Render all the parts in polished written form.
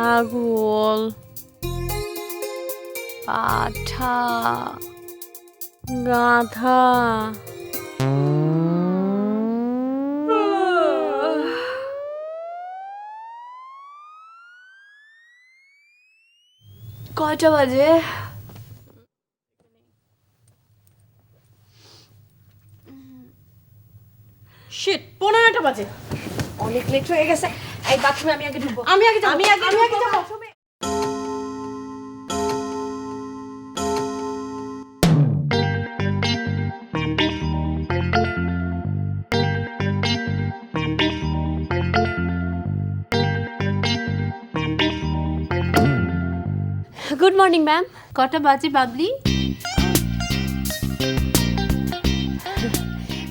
ছাগল, পাঠা, গাধা। কয়টা বাজে? শিট, 15টা বাজে। অনেক লেট হয়ে গেছে। এই বাথরুমে আমি আগে ঢুকবো। আমি আগে যাবো। Good morning ma'am. কটা বাজে বাবলি?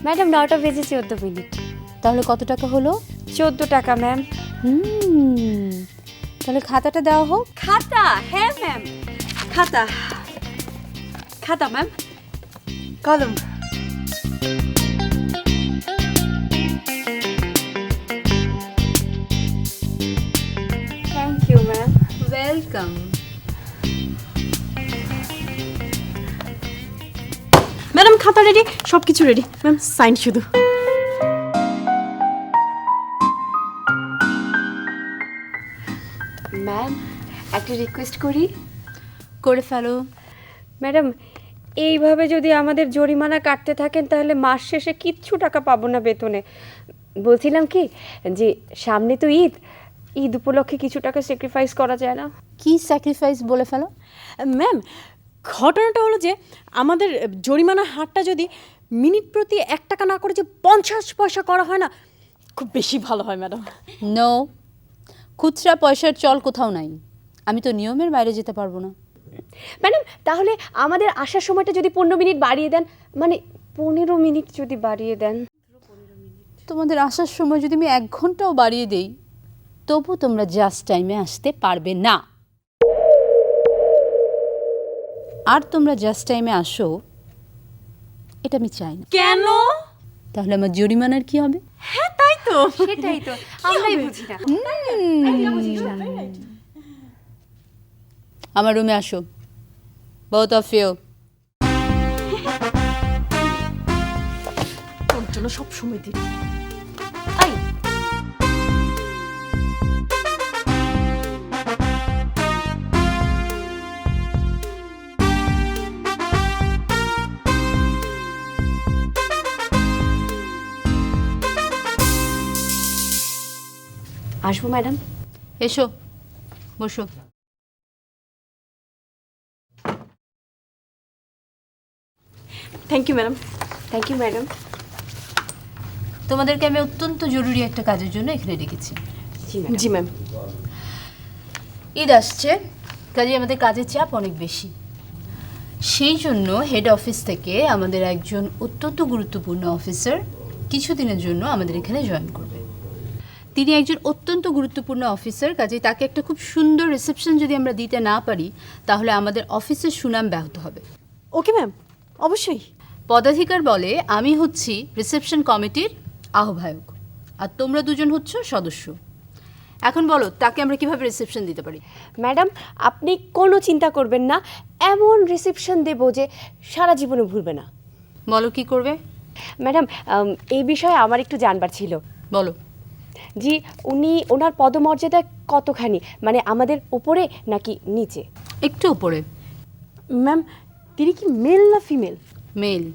ম্যাডাম 9টা বেজে 14 মিনিট। তাহলে কত টাকা হলো? 14 টাকা ম্যাম। তাহলে খাতাটা দেওয়া হোক। খাতা? হ্যাঁ ম্যাম, খাতা। খাতা ম্যাম, কলম। Thank you ma'am. Welcome. Madam খাতা রেডি, সবকিছু রেডি। ম্যাম সাইন শুধু। ম্যাম একটা রিকোয়েস্ট করি। করে ফেলো। ম্যাডাম এইভাবে যদি আমাদের জরিমানা কাটতে থাকেন তাহলে মাস শেষে কিচ্ছু টাকা পাবো না বেতনে। বলছিলাম কি যে সামনে তো ঈদ, ঈদ উপলক্ষে কিছু টাকা স্যাক্রিফাইস করা যায় না? কি স্যাক্রিফাইস বলে ফেলো। ম্যাম ঘটনাটা হলো যে আমাদের জরিমানা হারটা যদি মিনিট প্রতি 1 টাকা না করে যে 50 পয়সা করা হয় না, খুব বেশি ভালো হয় ম্যাডাম। নো, খুচরা পয়সার চল কোথাও নাই। আমি তো নিয়মের বাইরে যেতে পারবো না। ম্যাডাম তাহলে আমাদের আসার সময়টা যদি 15 মিনিট বাড়িয়ে দেন, মানে 15 মিনিট যদি বাড়িয়ে দেন। তোমাদের আসার সময় যদি আমি 1 ঘন্টাও বাড়িয়ে দেই, তবু তোমরা জাস্ট টাইমে আসতে পারবে না। আর তোমরা জাস্ট টাইমে আসো, এটা আমি চাই না। কেন? তাহলে আমার জরিমানার কি হবে? হ্যাঁ তাই তো। সেটাই তো আমরাই বুঝি না। আমার রুমে আসো, both of you। তোর জন্য সব সময় দিই। এই আসবো ম্যাডাম? এসো, বসো। Thank you madam. Thank you madam. তোমাদেরকে আমি অত্যন্ত জরুরি একটা কাজের জন্য এখানে রেখেছি। জি ম্যাম। ঈদ আসছে, কাজে আমাদের কাজের চাপ অনেক বেশি। সেই জন্য হেড অফিস থেকে আমাদের একজন অত্যন্ত গুরুত্বপূর্ণ অফিসার কিছুদিনের জন্য আমাদের এখানে জয়েন করবে। তিনি একজন অত্যন্ত গুরুত্বপূর্ণ অফিসার, কাজে তাকে একটা খুব সুন্দর রিসেপশন যদি আমরা দিতে না পারি তাহলে আমাদের অফিসের সুনাম ব্যাহত হবে। ওকে ম্যাম, অবশ্যই। পদাধিকার বলে আমি হচ্ছি রিসেপশন কমিটির আহ্বায়ক, আর তোমরা দুজন হচ্ছ সদস্য। এখন বলো তাকে আমরা কিভাবে রিসেপশন দিতে পারি? ম্যাডাম আপনি কোনো চিন্তা করবেন না, এমন রিসেপশন দেবো যে সারা জীবনে ভুলবে না। বলো কি করবে? ম্যাডাম এই বিষয়ে আমার একটু জানবার ছিল। বলো। জি, ওনার পদমর্যাদা কতখানি, মানে আমাদের উপরে নাকি নিচে? একটু উপরে। ম্যাম তিনি কি মেল না ফিমেল? মেল।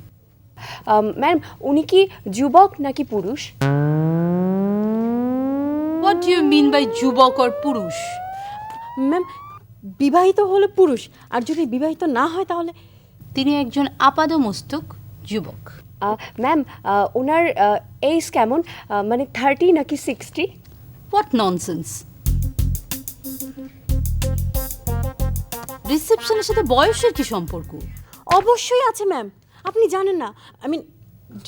ম্যাডাম উনি কি যুবক নাকি পুরুষ? What do you mean by যুবক আর পুরুষ? ম্যাম বিবাহিত হলে পুরুষ, আর যদি বিবাহিত না হয় তাহলে? তিনি একজন আপাদমস্তক যুবক। ম্যাম ওনার এজ কেমন, মানে 30 নাকি 60? What nonsense! রিসেপশনের সাথে বয়সের কি সম্পর্ক? অবশ্যই আছে ম্যাম, আপনি জানেন না।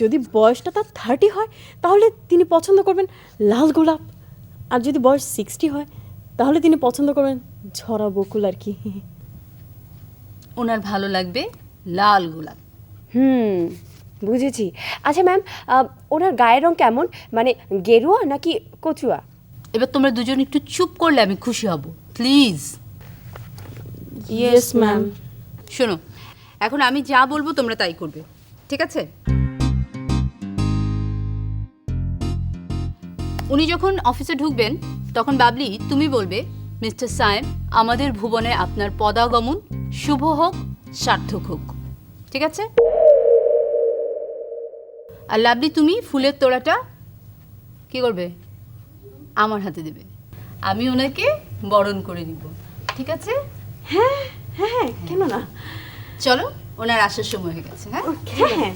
যদি বয়সটা তার 30 হয় তাহলে তিনি পছন্দ করবেন লাল গোলাপ, আর যদি বয়স 60 হয় তাহলে তিনি পছন্দ করবেন ঝরা বকুল আর কি। ওনার ভালো লাগবে লাল গোলাপ। বুঝেছি। আচ্ছা ম্যাম ওনার গায়ের রং কেমন, মানে গেরুয়া নাকি কচুয়া? এবার তোমরা দুজন একটু চুপ করলে আমি খুশি হব। প্লিজ। Yes ma'am. শোনো, এখন আমি যা বলবো তোমরা তাই করবে, ঠিক আছে? উনি যখন অফিসে ঢুকবেন তখন বাবলি তুমি বলবে, মিস্টার সায়েম, আমাদের ভুবনে আপনার পদাগমন শুভ হোক, সার্থক হোক, ঠিক আছে? আর লাভলি তুমি ফুলের তোড়াটা কি করবে? আমার হাতে দেবে, আমি ওনাকে বরণ করে নিব, ঠিক আছে? হ্যাঁ হ্যাঁ, কেন না? চলো, ওনার আসার সময় হয়ে গেছে। হ্যাঁ হ্যাঁ হ্যাঁ।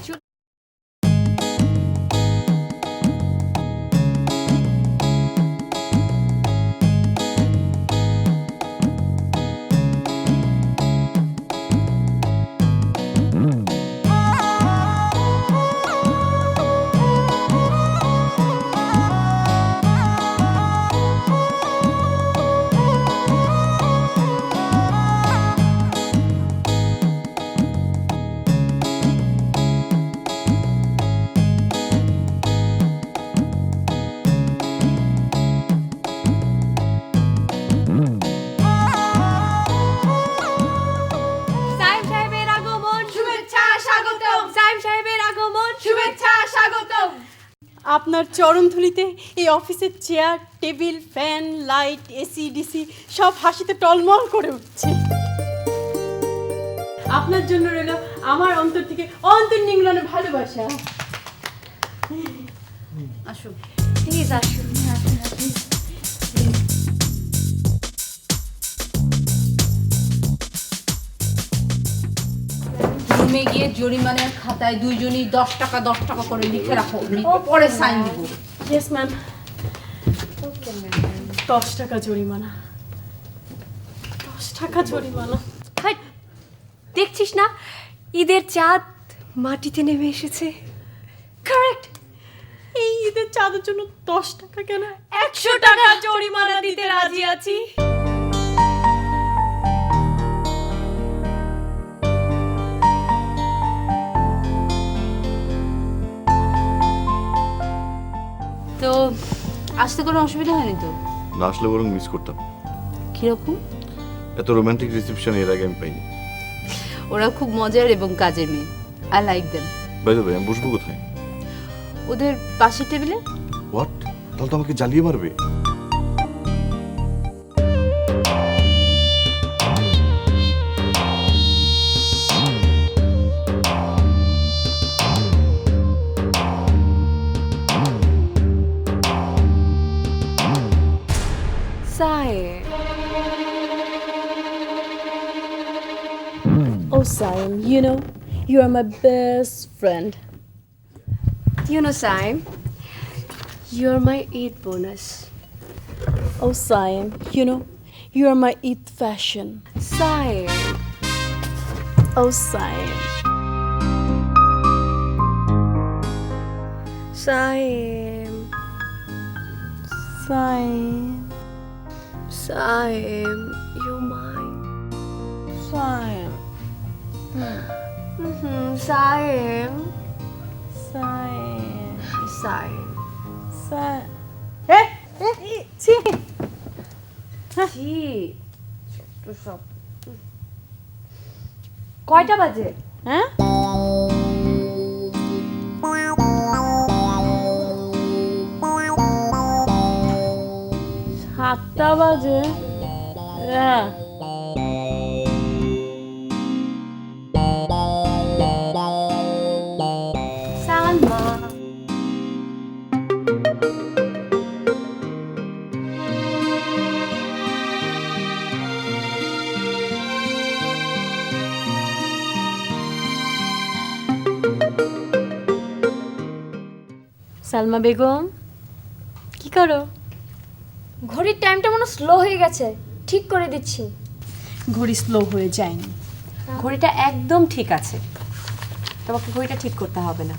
সাইম সাহেবের আগমন, শুভেচ্ছা স্বাগতম। সাইম সাহেবের আগমন, শুভেচ্ছা স্বাগতম। আপনার চরণধুলিতে এই অফিসের chair, table, fan, light, AC, DC সব হাসিতে টলমল করে উঠছে। আপনার জন্য রইল আমার অন্তর থেকে অন্তর্নিংড়ানো ভালোবাসা। আসো। প্লিজ আসুন। রুমে গিয়ে জরিমানার খাতায় দুইজনই 10 টাকা 10 টাকা করে লিখে রাখো, পরে সাইন দিব। Yes ma'am. 10 টাকা জরিমানা, 10 টাকা জরিমানা। হাই, দেখছিস না ঈদের চাঁদ মাটিতে নেমে এসেছে। কারেক্ট। এই ঈদের চাঁদের জন্য 10 টাকা কেন, 100 টাকা জরিমানা দিতে রাজি আছি। তো আসতে কোনো অসুবিধা হয়নি তো? না আসলে বরং মিস করতাম। কিরকম? এত রোমান্টিক রিসেপশন এর আগে আমি পাইনি। ওরা খুব মজার এবং কাজের মেয়ে, I like them. By the way, আমি বসবো কোথায়? ওদের পাশের টেবিলে। হোয়াট? তাহলে তো আমাকে জ্বালিয়ে মারবে। সাহেব, Oh Saim, you are my best friend. you know Saim, you're my Eid bonus. Oh Saim, you are my Eid fashion. Saim, Oh Saim. Saim, Saim. Saim, you're mine. Saim. Saim, Saim. Saim. Saim. ছি। জি, ছোট্ট সব। কয়টা বাজে? হ্যাঁ? সাতটা বাজে। হ্যাঁ। সালমা। সালমা বেগম, কি করো? ঘড়ির টাইমটা মনে স্লো হয়ে গেছে, ঠিক করে দিচ্ছি। ঘড়ি স্লো হয়ে যায়নি। ঘড়িটা একদম ঠিক আছে, তোমাকে ঘড়িটা ঠিক করতে হবে না।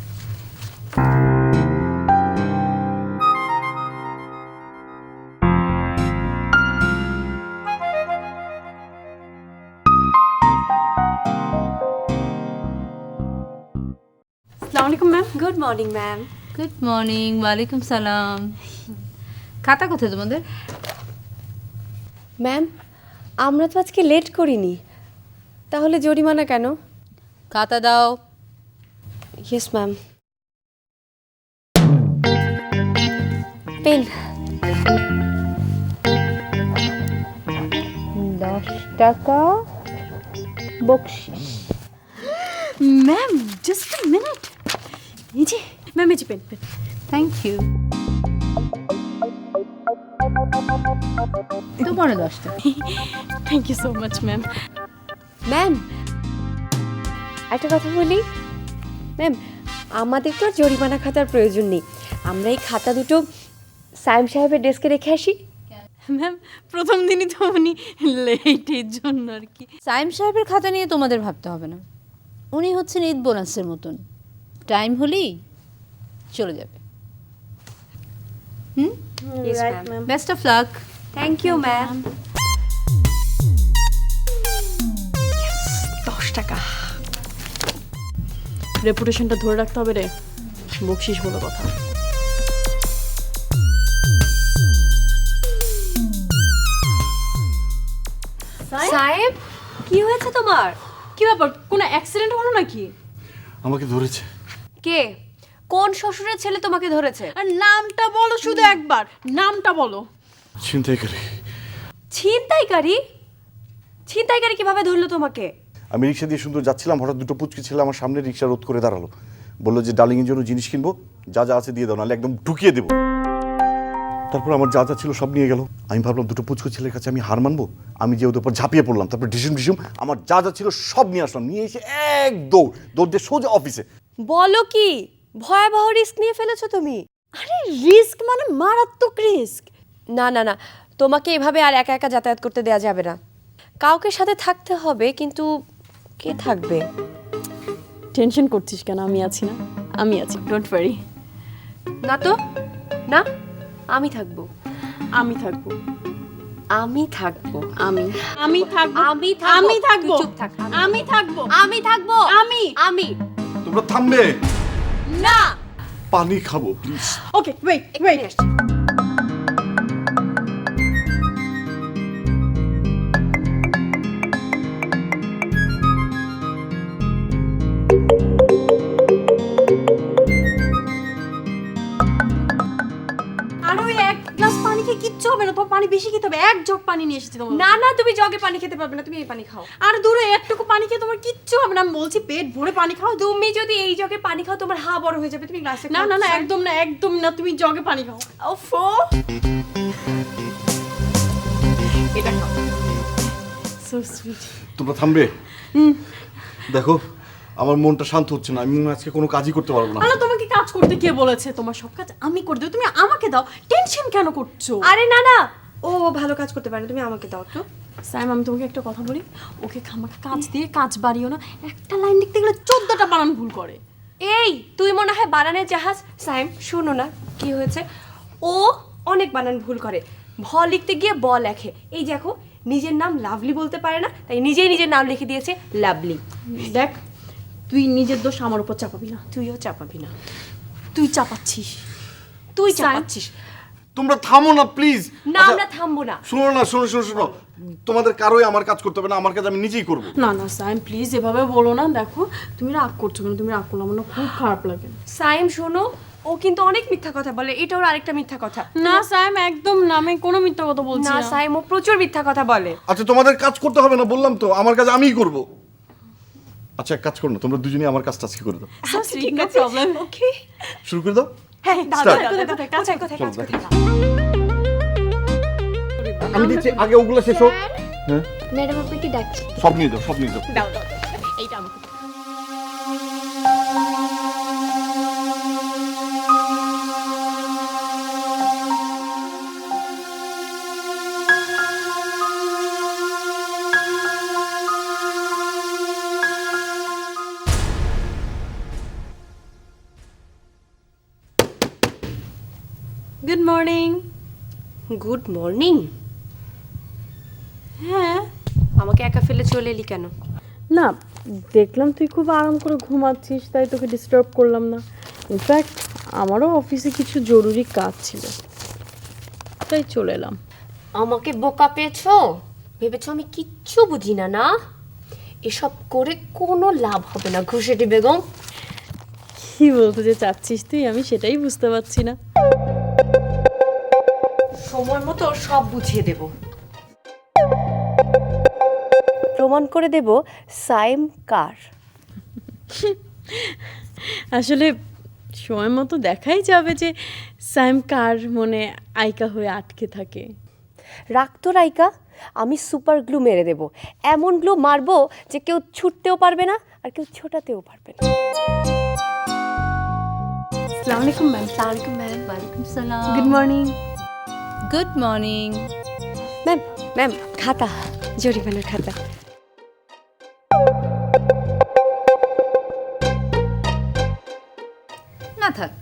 আসসালামু আলাইকুম ma'am. Good morning ma'am. Good morning. ওয়ালাইকুম সালাম। খাতা কোথায় তোমাদের? ম্যাম, আমরা তো আজকে লেট করিনি, তাহলে জরিমানা কেন? খাতা দাও। Yes ma'am. পেন 10 টাকা বকশিস। Ma'am just a minute. এই যে ম্যাম, এই যে পেন পেন। Thank you. তোমারও 10 টাকা। Thank you so much ma'am. Ma'am একটা কথা বলি ম্যাম, আমাদের তো আর জরিমানা খাতার প্রয়োজন নেই, আমরা এই খাতা দুটো সাইম সাহেবের ডেস্কে রেখে আসি। ম্যাম প্রথম দিনই তো উনি লেটের জন্য আর কি। সাইম সাহেবের খাতা নিয়ে তোমাদের ভাবতে হবে না, উনি হচ্ছেন ঈদ বোনাসের মতন, টাইম হলেই চলে যাবে। Yes, Right, ma'am. Best of luck. Thank you ma'am. 10 টাকা। রেপুটেশনটা ধরে রাখতে হবে রে, বকশিস বলে কথা। সাহেব কি হয়েছে তোমার? কি ব্যাপার, কোনো অ্যাক্সিডেন্ট হলো নাকি? আমাকে ধরেছে। কে, কোন শ্বশুরের ছেলে তোমাকে ধরেছে? আর নামটা বলো শুধু একবার, নামটা বলো। ছিনতাইকারী। ছিনতাইকারী? ছিনতাইকারী কিভাবে ধরলো তোমাকে? আমি রিক্সা দিয়ে সুন্দর যাচ্ছিলাম, হঠাৎ দুটো পুচকি ছেলে আমার সামনে রিক্সা রোধ করে দাঁড়ালো, বললো যে ডার্লিংয়ের জন্য জিনিস কিনবো, যা যা আছে দিয়ে দাও, নাহলে একদম ঢুকিয়ে দেবো। তারপর আমার যা যা ছিল সব নিয়ে গেল। আমি ভাবলাম দুটো পুচকু ছেলের কাছে আমি হার মানবো, আমি যে ওদের উপর ঝাঁপিয়ে পড়লাম, তারপর ঢিসুম ঢিসুম আমার যা যা ছিল সব নিয়ে আসলাম, নিয়ে এসে এক দৌড় দিয়ে সোজা অফিসে। বলো কি, ভয়াবহ রিস্ক নিয়ে ফেলেছো তুমি? আরে রিস্ক মানে মারাত্মক রিস্ক। না না না, তোমাকে এভাবে আর একা একা যাতায়াত করতে দেওয়া যাবে না, কাউকে সাথে থাকতে হবে। কিন্তু কে থাকবে? টেনশন করছিস কেন, আমি আছি না, আমি আছি, ডোন্ট ওয়ারি। না তো, না, আমি থাকবো। আমি থাকবো, আমি থাকবো। আমি আমি থাকবো, আমি থাকবো। আমি থাকবো, তুই চুপ থাক। আমি থাকবো, আমি থাকবো। আমি আমি তোমরা থামবে? না। পানি খাবো প্লিজ। Okay wait wait. আর ওই এক গ্লাস পানি খেয়ে কিচ্ছু হবে না, তোমার পানি বেশি খেতে হবে, এক জগ পানি নিয়ে এসেছি তোমার। না না, তুমি জগে পানি খেতে পারবে না, তুমি এই পানি খাও। আর দূরে একটুকু পানি খেয়ে তোমার কিচ্ছু হবে না, আমি বলছি পেট ভরে পানি খাও। তুমি যদি এই জগে পানি খাও তোমার হা বড় হয়ে যাবে, তুমি গ্লাসে না না না, একদম না, একদম না, তুমি জগে পানি খাও। ওফো, এটা খাও। So sweet. তোমরা থামবে? দেখো আমার মনটা শান্ত হচ্ছে না, আমি আজকে কোনো কাজই করতে পারবো না। আলো, তোমাকে কাজ করতে কে বলেছে? তোমার সব কাজ আমি করে দেবো, তুমি আমাকে দাও। টেনশন কেন করছো? আরে না না, ও ভালো কাজ করতে পারে না, তুমি আমাকে দাও তো। স্যাম, আমি তোমাকে একটা কথা বলি, ওকে খামাখা কাজ দিয়ে কাজ বাড়িও না, একটা লাইন লিখতে গেলে 14টা বানান ভুল করে। এই তুই মনে হয় বানানের জাহাজ। সাইম শোনো না কি হয়েছে, ও অনেক বানান ভুল করে, ভ লিখতে গিয়ে ব লেখে। এই দেখো, নিজের নাম লাভলি বলতে পারে না, তাই নিজেই নিজের নাম লিখে দিয়েছে লাভলি। দেখ, তুই নিজের দোষ আমার উপর চাপাবি না, তুইও চাপাবি না, তুই চাপাচ্ছিস, তুই সাইম, চাপাচ্ছিস। তোমরা থামো না প্লিজ। না আমরা থামবো না। শোনো না, শোনো শোনো শোনো, তোমাদের কারোই আমার কাজ করতে হবে না, আমার কাজ আমি নিজেই করবো। না না সাইম প্লিজ এভাবে বলো না। দেখো তুমি রাগ করছো কেন? তুমি রাগ করলে আমার না খুব খারাপ লাগে। সাইম শোনো, ও কিন্তু অনেক মিথ্যা কথা বলে, এটা ওর আরেকটা মিথ্যা কথা। না সাইম, একদম না, আমি কোনো মিথ্যা কথা বলছি না না। সাইম, ও প্রচুর মিথ্যা কথা বলে। আচ্ছা তোমাদের কাজ করতে হবে না বললাম তো, আমার কাজ আমিই করব। আচ্ছা এক কাজ করো না, তোমরা দুজনেই আমার কাজটা আজকে করে দাও। আচ্ছা ঠিক আছে, প্রবলেম। ওকে, শুরু করে দাও। হ্যাঁ দাও Start. দাও দাও, কোথায় কোথায় কাজ চলো, করতে আমি দিচ্ছি, আগে ওগুলো শেষ হোক। হ্যাঁ ম্যাডাম আপনাকে ডাকছি। সব নিয়ে যাও, সব নিয়ে যাও। দাও দাও দাও, এইটা আমাকে দাও। Good morning. Good morning. হ্যাঁ, আমাকে একা ফেলে চলে এলি কেন? না দেখলাম তুই খুব আরাম করে ঘুমাচ্ছিস, তাই তোকে ডিস্টার্ব করলাম না। ইনফ্যাক্ট আমারও অফিসে কিছু জরুরি কাজ ছিল, তাই চলে এলাম। আমাকে বোকা পেয়েছো? ভেবেছো আমি কিচ্ছু বুঝি না না? এসব করে কোনো লাভ হবে না ঘুষেটি বেগম। কি বলতে যে চাচ্ছিস তুই, আমি সেটাই বুঝতে পারছি না। সময় মতো সব বুঝিয়ে দেব, প্রমাণ করে দেব সাইম কার। আসলে সময় মতো দেখাই যাবে যে সাইম কার মনে আইকা হয়ে আটকে থাকে। রাখতো রাইকা, আমি সুপার গ্লু মেরে দেব, এমন গ্লু মারবো যে কেউ ছুটতেও পারবে না আর কেউ ছোটাতেও পারবে না। আসসালামু আলাইকুম ম্যাম। সালামালাইকুম ম্যাম। ওয়ালাইকুম সালাম। Good morning. Good morning. Ma'am ma'am খাতা, জরিমানার খাতা। না থাক,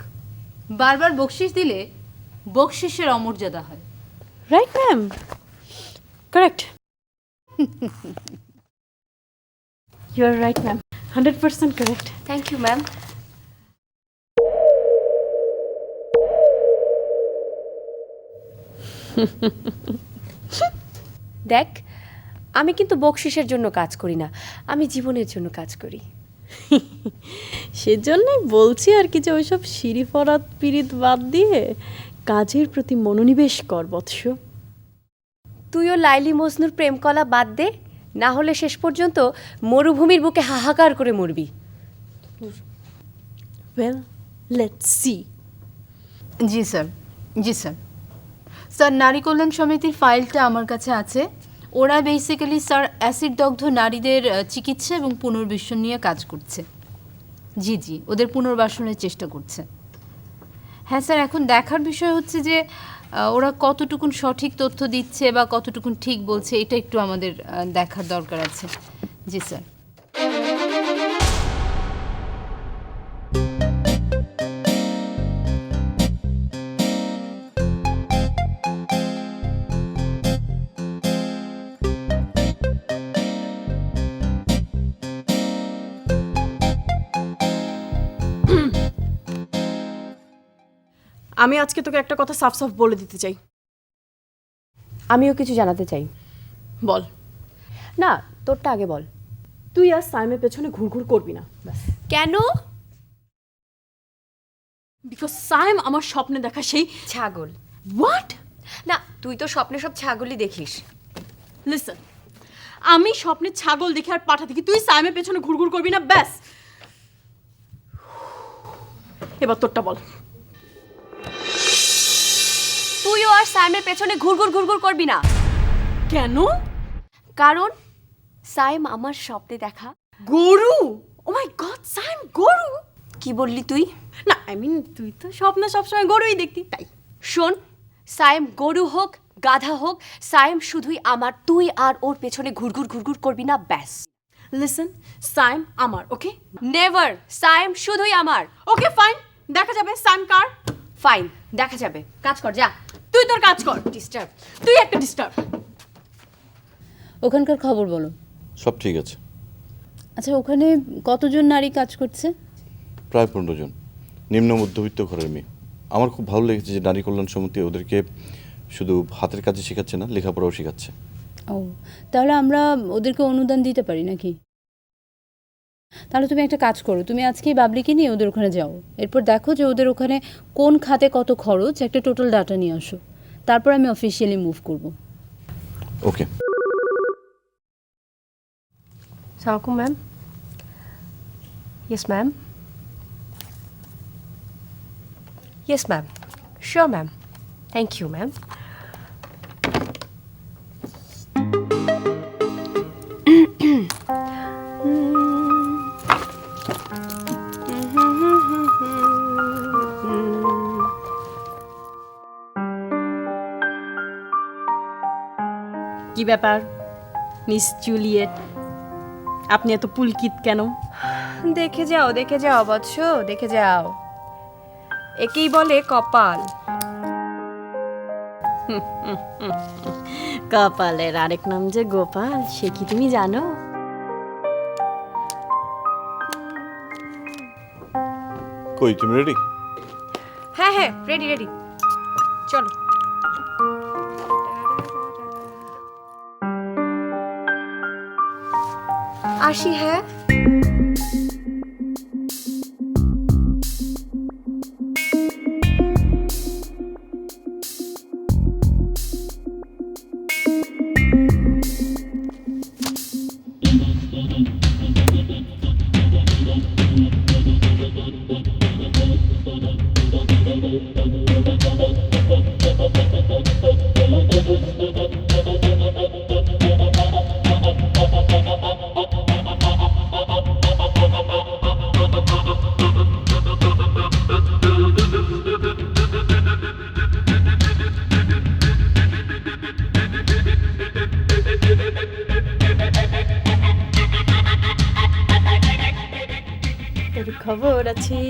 বারবার বকশিস দিলে বকশিসের অমর্যাদা হয়। Right ma'am, correct. You are right ma'am, 100% correct. Thank you ma'am. দেখ, আমি কিন্তু বকশিসের জন্য কাজ করি না, আমি জীবনের জন্য কাজ করি। সেজন্যই বলছি আর কি যে ওইসব সিঁড়ি ফরাত পিরিত বাদ দিয়ে কাজের প্রতি মনোনিবেশ কর বৎস। তুইও লাইলি মজনুর প্রেম কলা বাদ দে, না হলে শেষ পর্যন্ত মরুভূমির বুকে হাহাকার করে মরবি। Well, let's see. G sir, G sir. Sir, নারী কল্যাণ সমিতির ফাইলটা আমার কাছে আছে। ওরা বেসিক্যালি স্যার অ্যাসিড দগ্ধ নারীদের চিকিৎসা এবং পুনর্বাসন নিয়ে কাজ করছে। জি জি, ওদের পুনর্বাসনের চেষ্টা করছে। হ্যাঁ স্যার, এখন দেখার বিষয় হচ্ছে যে ওরা কতটুকুন সঠিক তথ্য দিচ্ছে বা কতটুকুন ঠিক বলছে, এটা একটু আমাদের দেখার দরকার আছে। জি স্যার। আমি আজকে তোকে একটা কথা সাফ সাফ বলে দিতে চাই। আমিও কিছু জানাতে চাই। বল। না, তোরটা আগে বল। তুই আর সাইমের পেছনে ঘুরঘুর করবি না, ব্যাস। কেন? বিকজ সাইম আমার স্বপ্নে দেখা সেই ছাগল। হোয়াট? না, তুই তো স্বপ্নে সব ছাগলই দেখিস। লিসন, আমি স্বপ্নে ছাগল দেখে আর পাঠা দেখি, তুই সাইমের পেছনে ঘুরঘুর করবি না, ব্যাস। এবার তোরটা বল। তুইও আর সাইমের পেছনে ঘুরঘুর ঘুরঘুর করবি না। কেন? কারণ সাইম আমার স্বপ্নে দেখা গরু। ও মাই গড, সাইম গরু? কি বললি তুই? না, আই মিন তুই তো স্বপ্নে সবসময় গরুই দেখতি, তাই। শোন, সাইম গরু হোক গাধা হোক, সাইম শুধুই আমার, তুই আর ওর পেছনে ঘুরঘুর ঘুরঘুর করবি না, ব্যাস। লিসন, সাইম আমার, ওকে? নেভার, সাইম শুধুই আমার। ওকে ফাইন, দেখা যাবে সাইম কার। ফাইন, দেখা যাবে। কাজ কর, যা। তুই তোর কাজ কর। ডিস্টার্ব। তুই একটা ডিস্টার্ব। ওখানকার খবর বলো। সব ঠিক আছে। আচ্ছা, ওখানে কতজন নারী কাজ করছে? প্রায় 15 জন, নিম্ন মধ্যবিত্ত ঘরের মেয়ে। আমার খুব ভালো লেগেছে যে নারী কল্যাণ সমিতি ওদেরকে শুধু হাতের কাজে শেখাচ্ছে না, লেখাপড়াও শেখাচ্ছে। ও, তাহলে আমরা ওদেরকে অনুদান দিতে পারি নাকি? তাহলে তুমি একটা কাজ করো, তুমি আজকেই বাবলিকে নিয়ে ওদের ওখানে যাও, এরপর দেখো যে ওদের ওখানে কোন খাতে কত খরচ, একটা টোটাল ডাটা নিয়ে আসো, তারপর আমি অফিসিয়ালি মুভ করব। ওকে। সালামালাইকুম ma'am. Yes ma'am. Yes ma'am, sure ma'am, thank you ma'am. কি ব্যাপার মিস জুলিয়েট, আপনি এত পুলকিত কেন? দেখে যাও, দেখে যাও বৎস, দেখে যাও। একেই বলে কপাল। কপালের আরেক নাম যে গোপাল, সে কি তুমি জানো? কই, তুমি রেডি? হ্যাঁ হ্যাঁ, রেডি রেডি, চলো। আসি হ্যাঁ। তোর খবর আছে,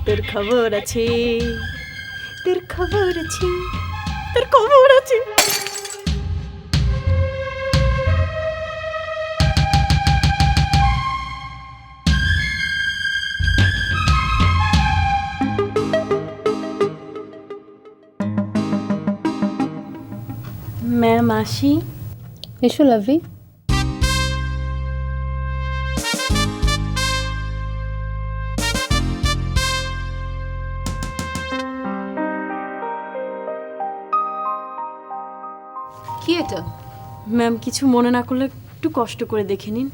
তোর খবর আছে, তোর খবর আছে, তোর খবর আছে। ম্যাম আসি? এসো লাভলি। কি এটা? ম্যাম কিছু মনে না করলে একটু কষ্ট করে দেখে নিন।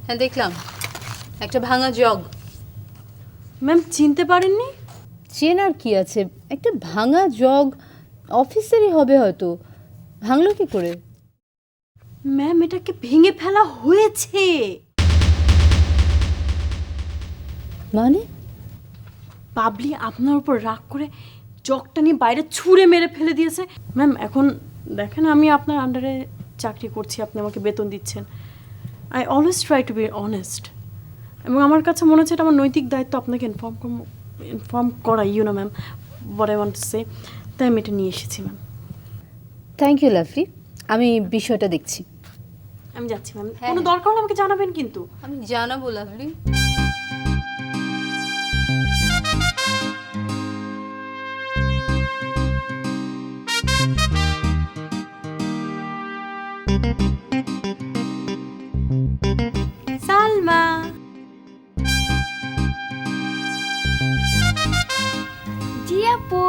হ্যাঁ দেখলাম, একটা ভাঙা জগ। ম্যাম চিনতে পারেননি? চেনার কি আছে, একটা ভাঙা জগ অফিসেরই হবে হয়তো, ভাঙলো কি করে? ম্যাম এটাকে ভেঙে ফেলা হয়েছে। মানে? পাবলি আপনার উপর রাগ করে জগটা নিয়ে বাইরে ছুঁড়ে মেরে ফেলে দিয়েছে। ম্যাম এখন দেখেন আমি আপনার আন্ডারে চাকরি করছি, আপনি আমাকে বেতন দিচ্ছেন। I always try to be honest, এবং আমার কাছে মনে হচ্ছে এটা আমার নৈতিক দায়িত্ব আপনাকে ইনফর্ম করা, you know ma'am what I want to say. তাই আমি এটা নিয়ে এসেছি ম্যাম। থ্যাংক ইউ লাভলি, আমি বিষয়টা দেখছি। আমি যাচ্ছি ম্যাম, হ্যাঁ, কোনো হ্যাঁ। দরকার হলে আমাকে জানাবেন কিন্তু। আমি জানাবো লাভলি। সালমা, জি আপু।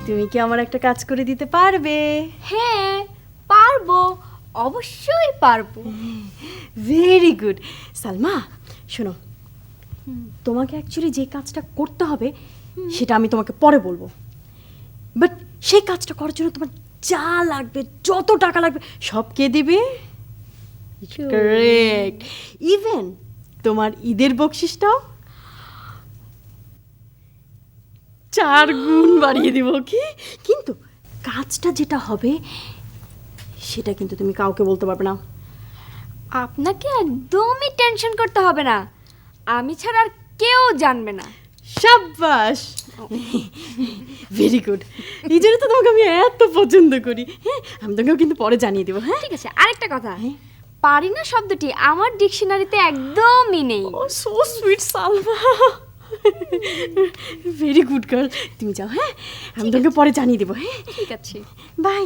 তুমি কি আমার একটা কাজ করে দিতে পারবে? হ্যাঁ পারবো, অবশ্যই পারবো। Very good. সালমা শোনো, তোমাকে অ্যাকচুয়ালি যে কাজটা করতে হবে সেটা আমি তোমাকে পরে বলবো, বাট সেই কাজটা করার জন্য তোমার যা লাগবে, যত টাকা লাগবে সব কে দিবে? কারেক্ট। ইভেন তোমার ঈদের বকশিসটাও 4 গুণ বাড়িয়ে দিব। কি কিন্তু কাজটা যেটা হবে সেটা কিন্তু তুমি কাউকে বলতে পারবে না। আপনাকে একদমই টেনশন করতে হবে না, আমি ছাড়া আর কেউ জানবে না। সাব্বাস, ভেরি গুড। এই জন্য তো তোমাকে আমি এত পছন্দ করি। হ্যাঁ আমি তোমাকেও কিন্তু পরে জানিয়ে দেবো। হ্যাঁ ঠিক আছে, আরেকটা কথা, পারি না শব্দটি আমার ডিকশনারিতে একদমই নেই। Oh so sweet Salma, very good girl. তুমি যাও, হ্যাঁ আমি তোমাকে পরে জানিয়ে দেবো। হ্যাঁ ঠিক আছে, বাই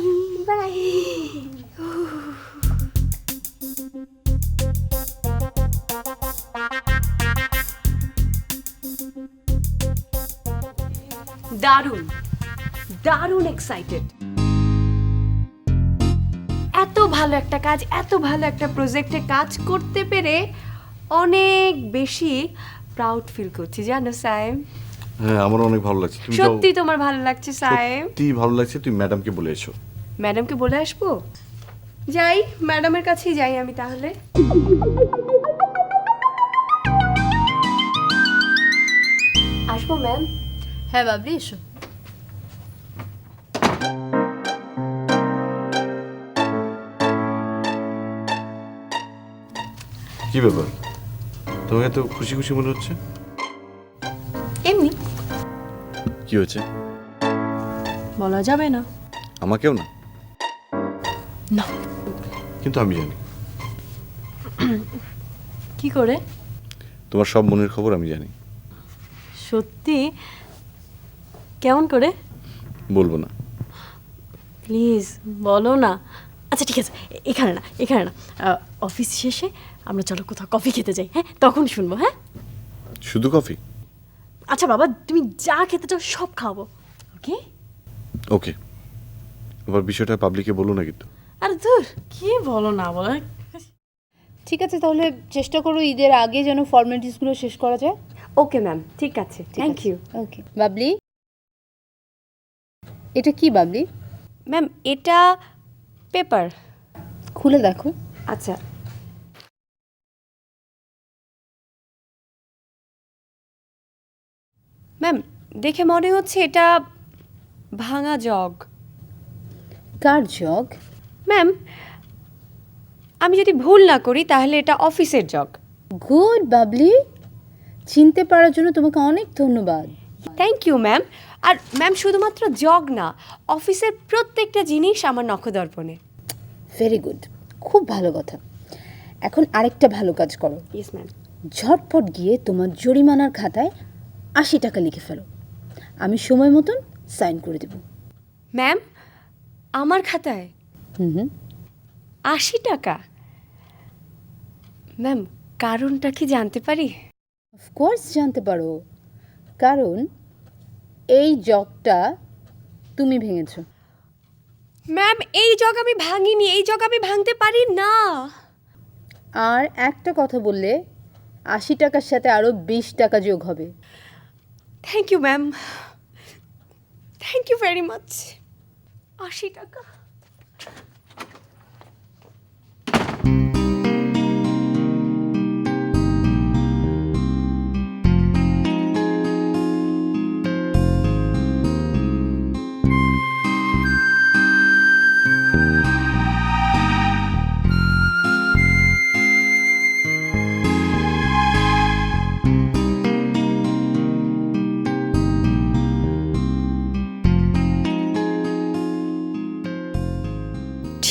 বাই। দারুণ দারুণ এক্সাইটেড। এত ভালো একটা কাজ, এত ভালো একটা প্রজেক্টে কাজ করতে পেরে অনেক বেশি প্রাউড ফিল করছি জানো সায়েম। হ্যাঁ আমারও অনেক ভালো লাগছে। তুমি যাও। সত্যি তোমার ভালো লাগছে সায়েম? সত্যি ভালো লাগছে, তুমি ম্যাডামকে বলে এসো। ম্যাডামকে বলে আসবো? যাই, ম্যাডামের কাছেই যাই আমি তাহলে। আসবো ম্যাম? হ্যাঁ বাবলি এসো। কি ব্যাপার, তোমাকে এত খুশি খুশি মনে হচ্ছে? এমনি। কি হয়েছে? বলা যাবে না। আমাকেও না? না। কিন্তু আমি জানি। কি করে? তোমার সব মনের খবর আমি জানি। সত্যি? কেমন করে? বলবো না। প্লিজ বলো না। আচ্ছা ঠিক আছে, এখানে না এখানে না, অফিস শেষে আমরা চলো কোথাও কফি খেতে যাই, হ্যাঁ তখন শুনবো। হ্যাঁ শুধু কফি? আচ্ছা বাবা, তুমি যা খেতে চাও সব খাবো, ওকে? ওকে। আবার বিষয়টা পাবলিকে বলো না কিন্তু। আরে ধুর, কি বলো না বলো। ঠিক আছে, তাহলে চেষ্টা করো ঈদের আগে যেন ফর্মালিটিসগুলো শেষ করা যায়। ওকে ম্যাম, ঠিক আছে, থ্যাংক ইউ। ওকে বাবলি, এটা কি বাবলি? ম্যাম এটা পেপার। খুলে দেখো। আচ্ছা, ম্যাম দেখে মনে হচ্ছে এটা ভাঙা জগ। কার জগ? ম্যাম আমি যদি ভুল না করি তাহলে এটা অফিসের জগ। গুড বাবলি, চিনতে পারার জন্য তোমাকে অনেক ধন্যবাদ। Thank you ma'am. আর ম্যাম শুধুমাত্র জগ না, অফিসের প্রত্যেকটা জিনিস আমার নখদর্পণে। ভেরি গুড, খুব ভালো কথা। এখন আরেকটা ভালো কাজ করো। Yes ma'am. ঝটপট গিয়ে তোমার জরিমানার খাতায় 80 টাকা লিখে ফেলো, আমি সময় মতন সাইন করে দেব। ম্যাম আমার খাতায় হুম 80 টাকা? ম্যাম কারণটা কি জানতে পারি? অফকোর্স জানতে পারো, কারণ এই জগটা তুমি ভেঙেছো। ম্যাম এই জগ আমি ভাঙিনি, এই জগ আমি ভাঙতে পারি না। আর একটা কথা বললে 80 টাকার সাথে আরও 20 টাকা যোগ হবে। Thank you ma'am, thank you very much. 80 টাকা।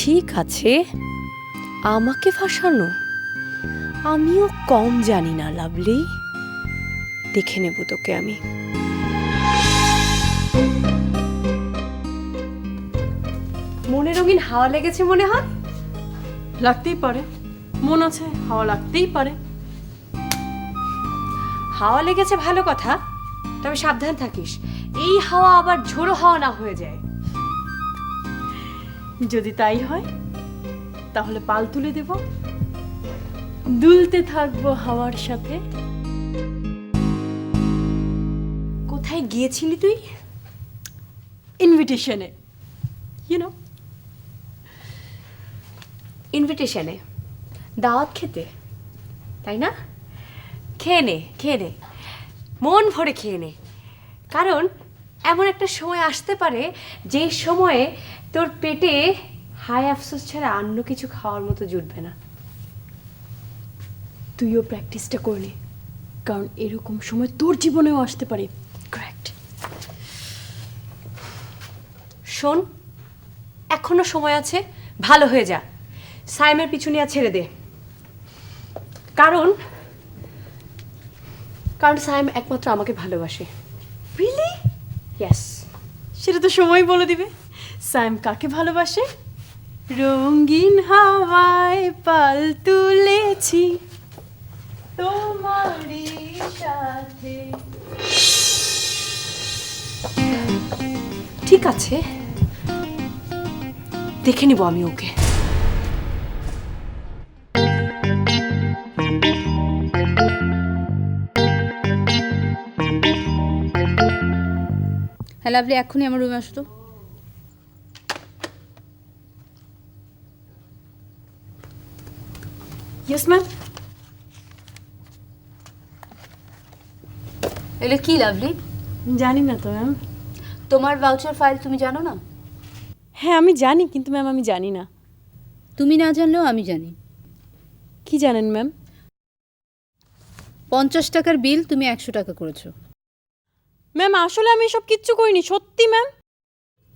ঠিক আছে, আমাকে ফাঁসানো আমিও কম জানি না লাভলি। দেখে নেব তোকে আমি। মনে রঙিন হাওয়া লেগেছে মনে হয়। লাগতেই পারে, মন আছে, হাওয়া লাগতেই পারে। হাওয়া লেগেছে ভালো কথা, তবে সাবধান থাকিস, এই হাওয়া আবার ঝোড়ো হাওয়া না হয়ে যায়। যদি তাই হয় তাহলে পাল তুলে দেব, দুলতে থাকবো হাওয়ার সাথে। কোথায় গিয়েছিলি তুই? ইনভিটেশনে, ইউনো। ইনভিটেশনে, দাওয়াত খেতে, তাই না? খেয়ে নে, খেয়ে নে, মন ভরে খেয়ে নে। কারণ এমন একটা সময় আসতে পারে যে সময়ে তোর পেটে হায় আফসোস ছাড়া অন্য কিছু খাওয়ার মতো জুটবে না। তুইও প্র্যাকটিসটা করলি, কারণ এরকম সময় তোর জীবনেও আসতে পারে। কারেক্ট। শোন, এখনো সময় আছে, ভালো হয়ে যা, সাইমের পিছু নিয়ে ছেড়ে দে। কারণ সাইম একমাত্র আমাকে ভালোবাসে। রিয়েলি? ইয়েস। সেটা তো সময় বলে দিবে। সাইম কাকে ভালোবাসে? রঙিন হাওয়ায় পাল তুলেছি তোমারই সাথে। ঠিক আছে, দেখে নিব আমি ওকে। হ্যাঁ লাভলি, এক্ষুনি আমার রুমে আসো তো। Yes ma'am. এলে কি লাভলি? জানি না তো ম্যাম। তোমার ভাউচার ফাইল তুমি জানো না? হ্যাঁ আমি জানি, কিন্তু ম্যাম আমি জানি না। তুমি না জানলেও আমি জানি। কি জানেন ম্যাম? 50 টাকার বিল তুমি 100 টাকা করেছো। ম্যাম আসলে আমি সব কিচ্ছু করিনি, সত্যি ম্যাম।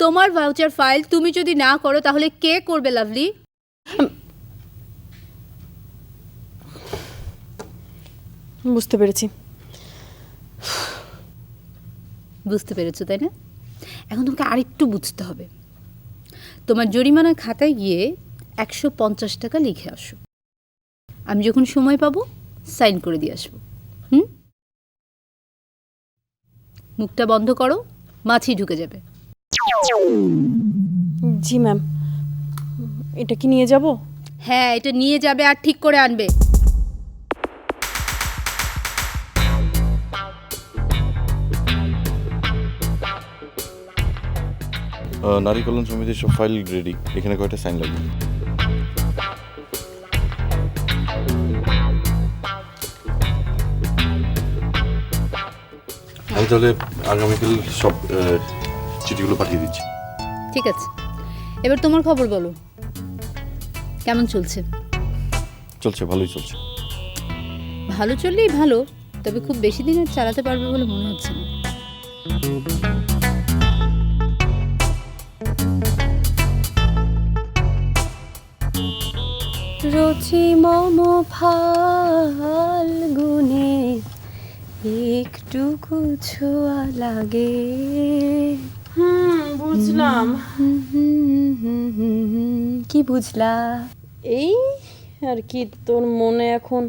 তোমার ভাউচার ফাইল তুমি যদি না করো তাহলে কে করবে লাভলি? বুঝতে পেরেছি। বুঝতে পেরেছো তাই না? এখন তোমাকে আরেকটু বুঝতে হবে। তোমার জরিমানা খাতায় গিয়ে 150 টাকা লিখে আসো। আমি যখন সময় পাবো সাইন করে দিয়ে আসবো। মুখটা বন্ধ করো, মাছি ঢুকে যাবে। জি ম্যাম, এটা কি নিয়ে যাব? হ্যাঁ, এটা নিয়ে যাবে আর ঠিক করে আনবে। নারী কল্যাণ সমিতির সব ফাইল রেডি, এখানে কয়টা সাইন লাগবে? আমি তাহলে আগামীকাল সব চিঠিগুলো পাঠিয়ে দিচ্ছি। ঠিক আছে, এবার তোমার খবর বলো, কেমন চলছে? চলছে, ভালোই চলছে। ভালো চললেই ভালো, তবে খুব বেশি দিন আর চালাতে পারবে বলে মনে হচ্ছে না। রচি মম ফাল্গুনে একটুকু ছোঁয়া লাগে। বুঝলাম। কি বুঝলা? এই আর কি, তোর মনে এখন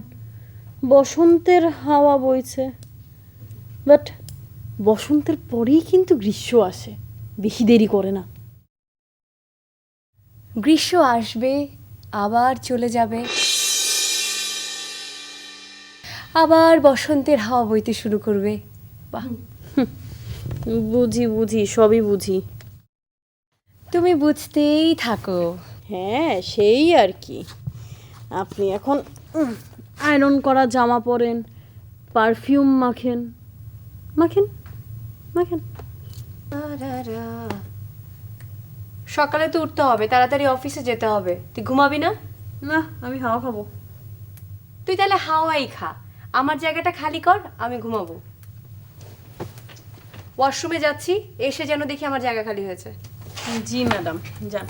বসন্তের হাওয়া বইছে, বাট বসন্তের পরেই কিন্তু গ্রীষ্ম আসে, বেশি দেরি করে না। গ্রীষ্ম আসবে, আবার চলে যাবে, আবার বসন্তের হাওয়া বইতে শুরু করবে। বাহ, বুঝি বুঝি, সবই বুঝি। তুমি বুঝতেই থাকো। হ্যাঁ, সেই আর কি। আপনি এখন আয়রন করা জামা পরেন, পারফিউম মাখেন মাখেন মাখেন। সকালে তো উঠতে হবে, তাড়াতাড়ি অফিসে যেতে হবে। তুই ঘুমাবি না? না, আমি হাওয়া খাবো। তুই তাহলে হাওয়াই খা, আমার জায়গাটা খালি কর, আমি ঘুমাবো। ওয়াশরুমে যাচ্ছি, এসে যেন দেখি আমার জায়গা খালি হয়েছে। জি ম্যাডাম, যান।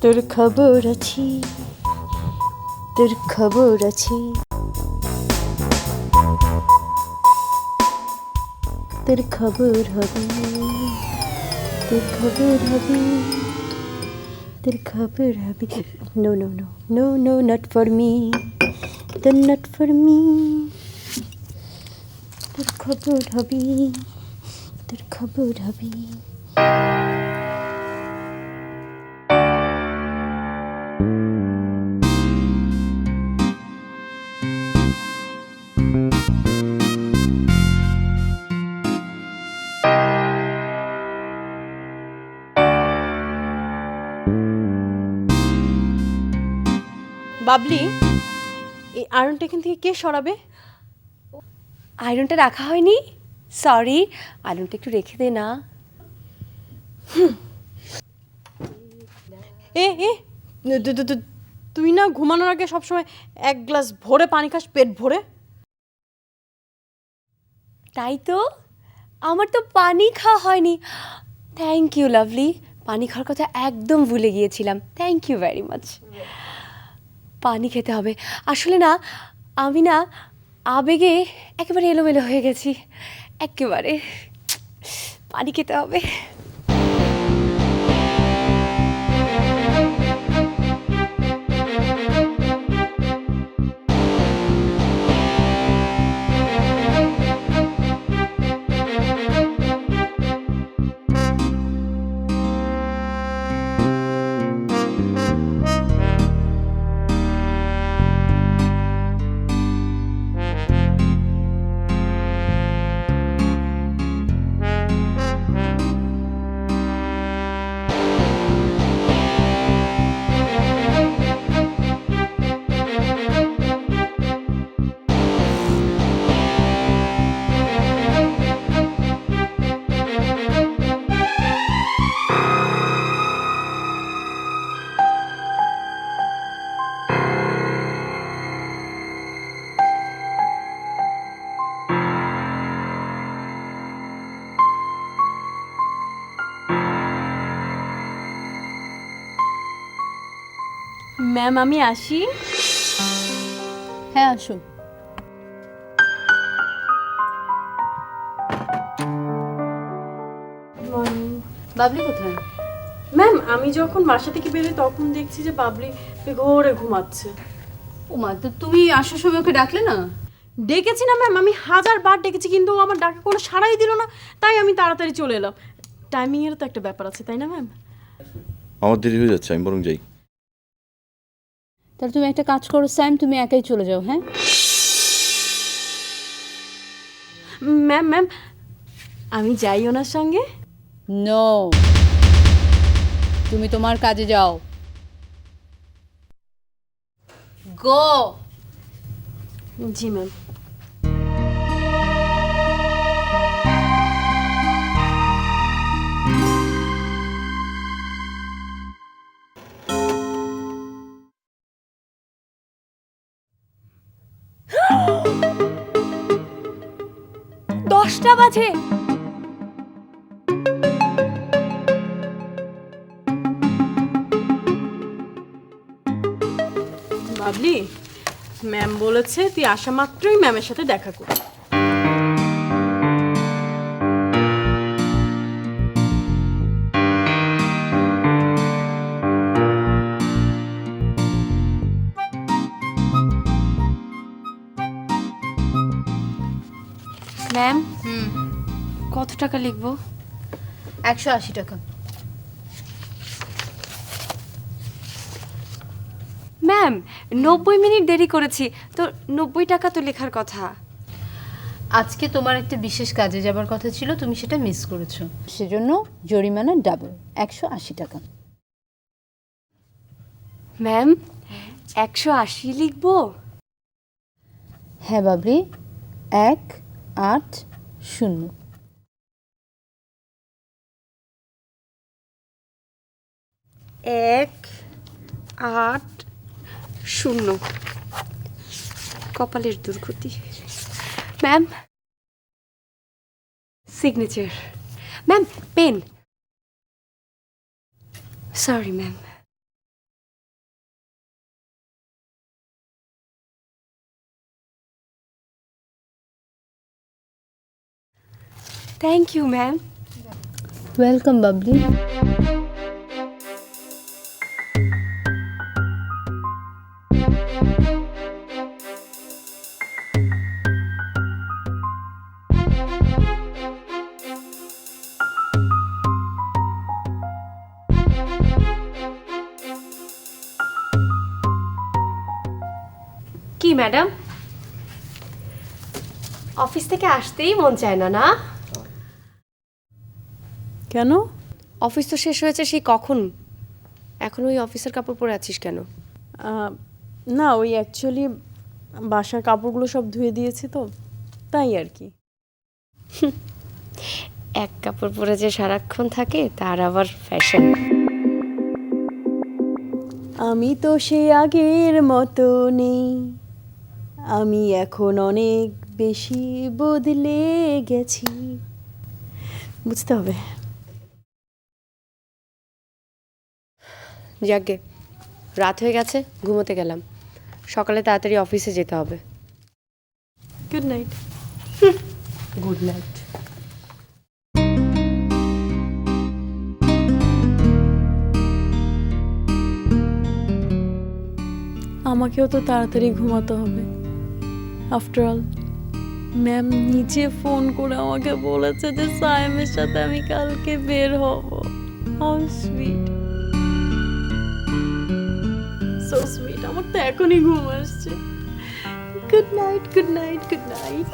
তোর খবর আছি, তোর খবর আছি, তোর খবর হবে, তোর খবর হবে, তোর খবর হবে। No no no no no, not for me, not for me. তোর খবর হবে, তোর খবর হবে। বাবলি, এই আয়রনটা এখান থেকে কে সরাবে? আয়রনটা রাখা হয়নি, সরি। আয়রনটা একটু রেখে দে না। এ এ তুই না ঘুমানোর আগে সবসময় এক গ্লাস ভরে পানি খাস, পেট ভরে। তাই তো, আমার তো পানি খাওয়া হয়নি। থ্যাংক ইউ লাভলি, পানি খাওয়ার কথা একদম ভুলে গিয়েছিলাম। Thank you very much. পানি খেতে হবে। আসলে না, আমি না আবেগে একেবারে এলোমেলো হয়ে গেছি, একেবারে। পানি খেতে হবে। ম্যাম আমি আসি। হ্যাঁ আসো। বাবলি কোথায়? ম্যাম আমি যখন বাসা থেকে বেরোই তখন দেখছি যে বাবলি ঘোরে ঘুমাচ্ছে। ওমা, তো তুমি আসার সময় ওকে ডাকলে না? ডেকেছি না ম্যাম, আমি 1000 বার ডেকেছি, কিন্তু ও আমার ডাকে কোনো সাড়াই দিল না, তাই আমি তাড়াতাড়ি চলে এলাম। টাইমিংয়েরও তো একটা ব্যাপার আছে, তাই না ম্যাম? আমার দেরি হয়ে যাচ্ছে, আমি বরং যাই। তাহলে তুমি একটা কাজ করো স্যাম, তুমি একাই চলে যাও। হ্যাঁ ম্যাম ম্যাম আমি যাই ওনার সঙ্গে? নো, তুমি তোমার কাজে যাও। গো। জি ম্যাম। দশটা বাজে। বাবলি, ম্যাম বলেছে তুই আসা মাত্রই ম্যামের সাথে দেখা কর। ম্যাম কত টাকা লিখবো? 180 টাকা। ম্যাম 90 মিনিট দেরি করেছি তো 90 টাকা তো লেখার কথা। আজকে তোমার একটা বিশেষ কাজে যাবার কথা ছিল, তুমি সেটা মিস করেছো, সেজন্য জরিমানা ডাবল, 180 টাকা। ম্যাম 180 লিখবো? হ্যাঁ বাবলি, 180। 180 কপালের দুর্গতি। Ma'am signature. Ma'am pen. Sorry ma'am. Thank you ma'am. Welcome Babli. কি ম্যাডাম, অফিস থেকে আসতেই মন চায় না? না কেন? অফিস তো শেষ হয়েছে সেই কখন, এখন ওই অফিসের কাপড় পরে আছিস কেন? না ওই অ্যাকচুয়ালি বাসার কাপড়গুলো সব ধুয়ে দিয়েছি তো, তাই আর কি। এক কাপড় পরে যে সারাক্ষণ থাকে তার আবার ফ্যাশন। আমি তো সেই আগের মতো নেই, আমি এখন অনেক বেশি বদলে গেছি। বুঝতে হবে। যাকগে, রাত হয়ে গেছে, ঘুমোতে গেলাম, সকালে তাড়াতাড়ি অফিসে যেতে হবে। Good night. Good night. আমাকেও তো তাড়াতাড়ি ঘুমাতে হবে। আফটার অল ম্যাম নিজে ফোন করে আমাকে বলেছে যে সায়েমের সাথে আমি কালকে বের হব। How sweet, so sweet. আমার তো এখনই ঘুম আসছে। Good night, good night, good night.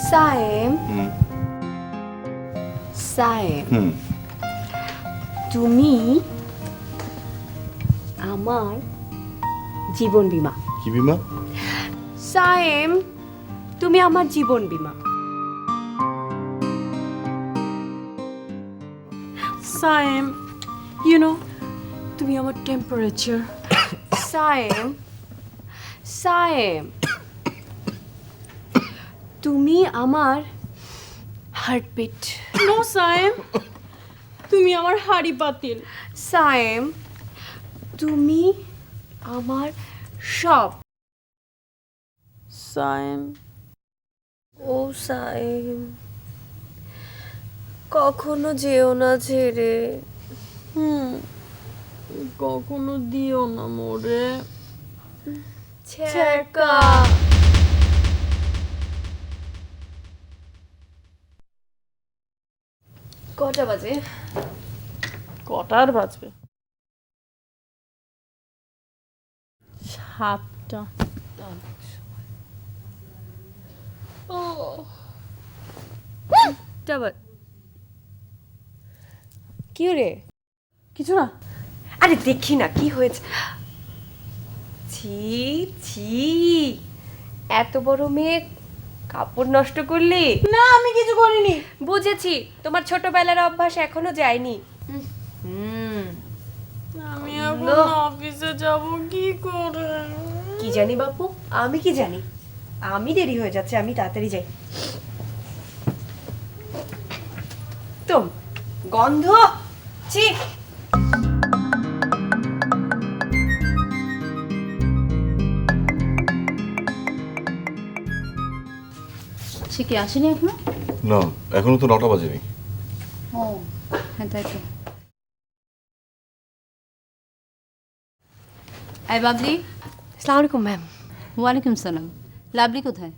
Sayem হুম সায়েম হুম তুমি আমার জীবন বীমা। কি বিমা? সায়েম তুমি আমার জীবন বীমা। সায়েম ইউ নো তুমি আমার টেম্পারেচার। সায়েম সায়েম তুমি আমার হার্টবিট। নো সায়েম তুমি আমার হাড়ি পাতিল। সায়েম তুমি আমার সব। সায়েম ও সায়েম কখনো যেও না ছেড়ে। কখনো দিও না মোরে। ছেকা কটা বাজে? কটার বাজবে? 7টা। কি রে? কিছু না। আরে দেখি না কি হয়েছে। ছি ছি এত বড় মেয়ে কাপড় নষ্ট করলি? না আমি কিছু করিনি। বুঝেছি তোমার ছোটবেলার অভ্যাস এখনো যায়নি। আমি এখন অফিসে যাব কি করে? কি জানি বাপু, আমি কি জানি। আমি দেরি হয়ে যাচ্ছে, আমি তাড়াতাড়ি যাই। তোম গন্ধ ছি। সে কি আসেনি এখনো? না, এখনো তো 9টা বাজেনি। ও হ্যাঁ, তাই তো। এই বাবলি। আসসালামু আলাইকুম ম্যাম। ওয়ালাইকুম সালাম। লাভলি কোথায়?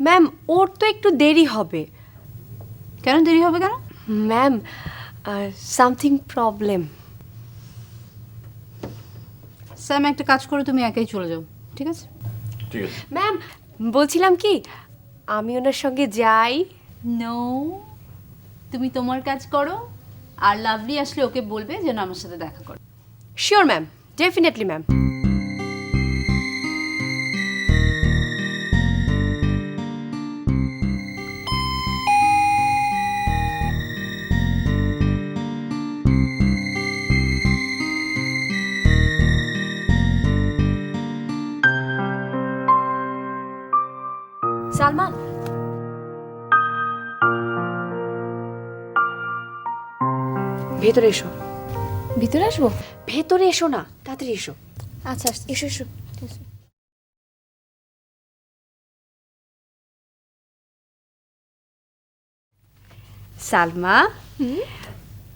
ম্যাম ওর তো একটু দেরি হবে। কেন দেরি হবে কেন? Ma'am something problem. স্যাম একটা কাজ করে তুমি একাই চলে যাও, ঠিক আছে? ঠিক আছে। ম্যাম বলছিলাম কি আমি ওনার সঙ্গে যাই। নো, তুমি তোমার কাজ করো, আর লাভলি আসলে ওকে বলবে যেন আমার সাথে দেখা করে। Sure ma'am, definitely ma'am. Salma ভেতরে এসো। ভিতরে আসবো? ভেতরে এসো না, তাড়াতাড়ি এসো। আচ্ছা এসো এসো। সালমা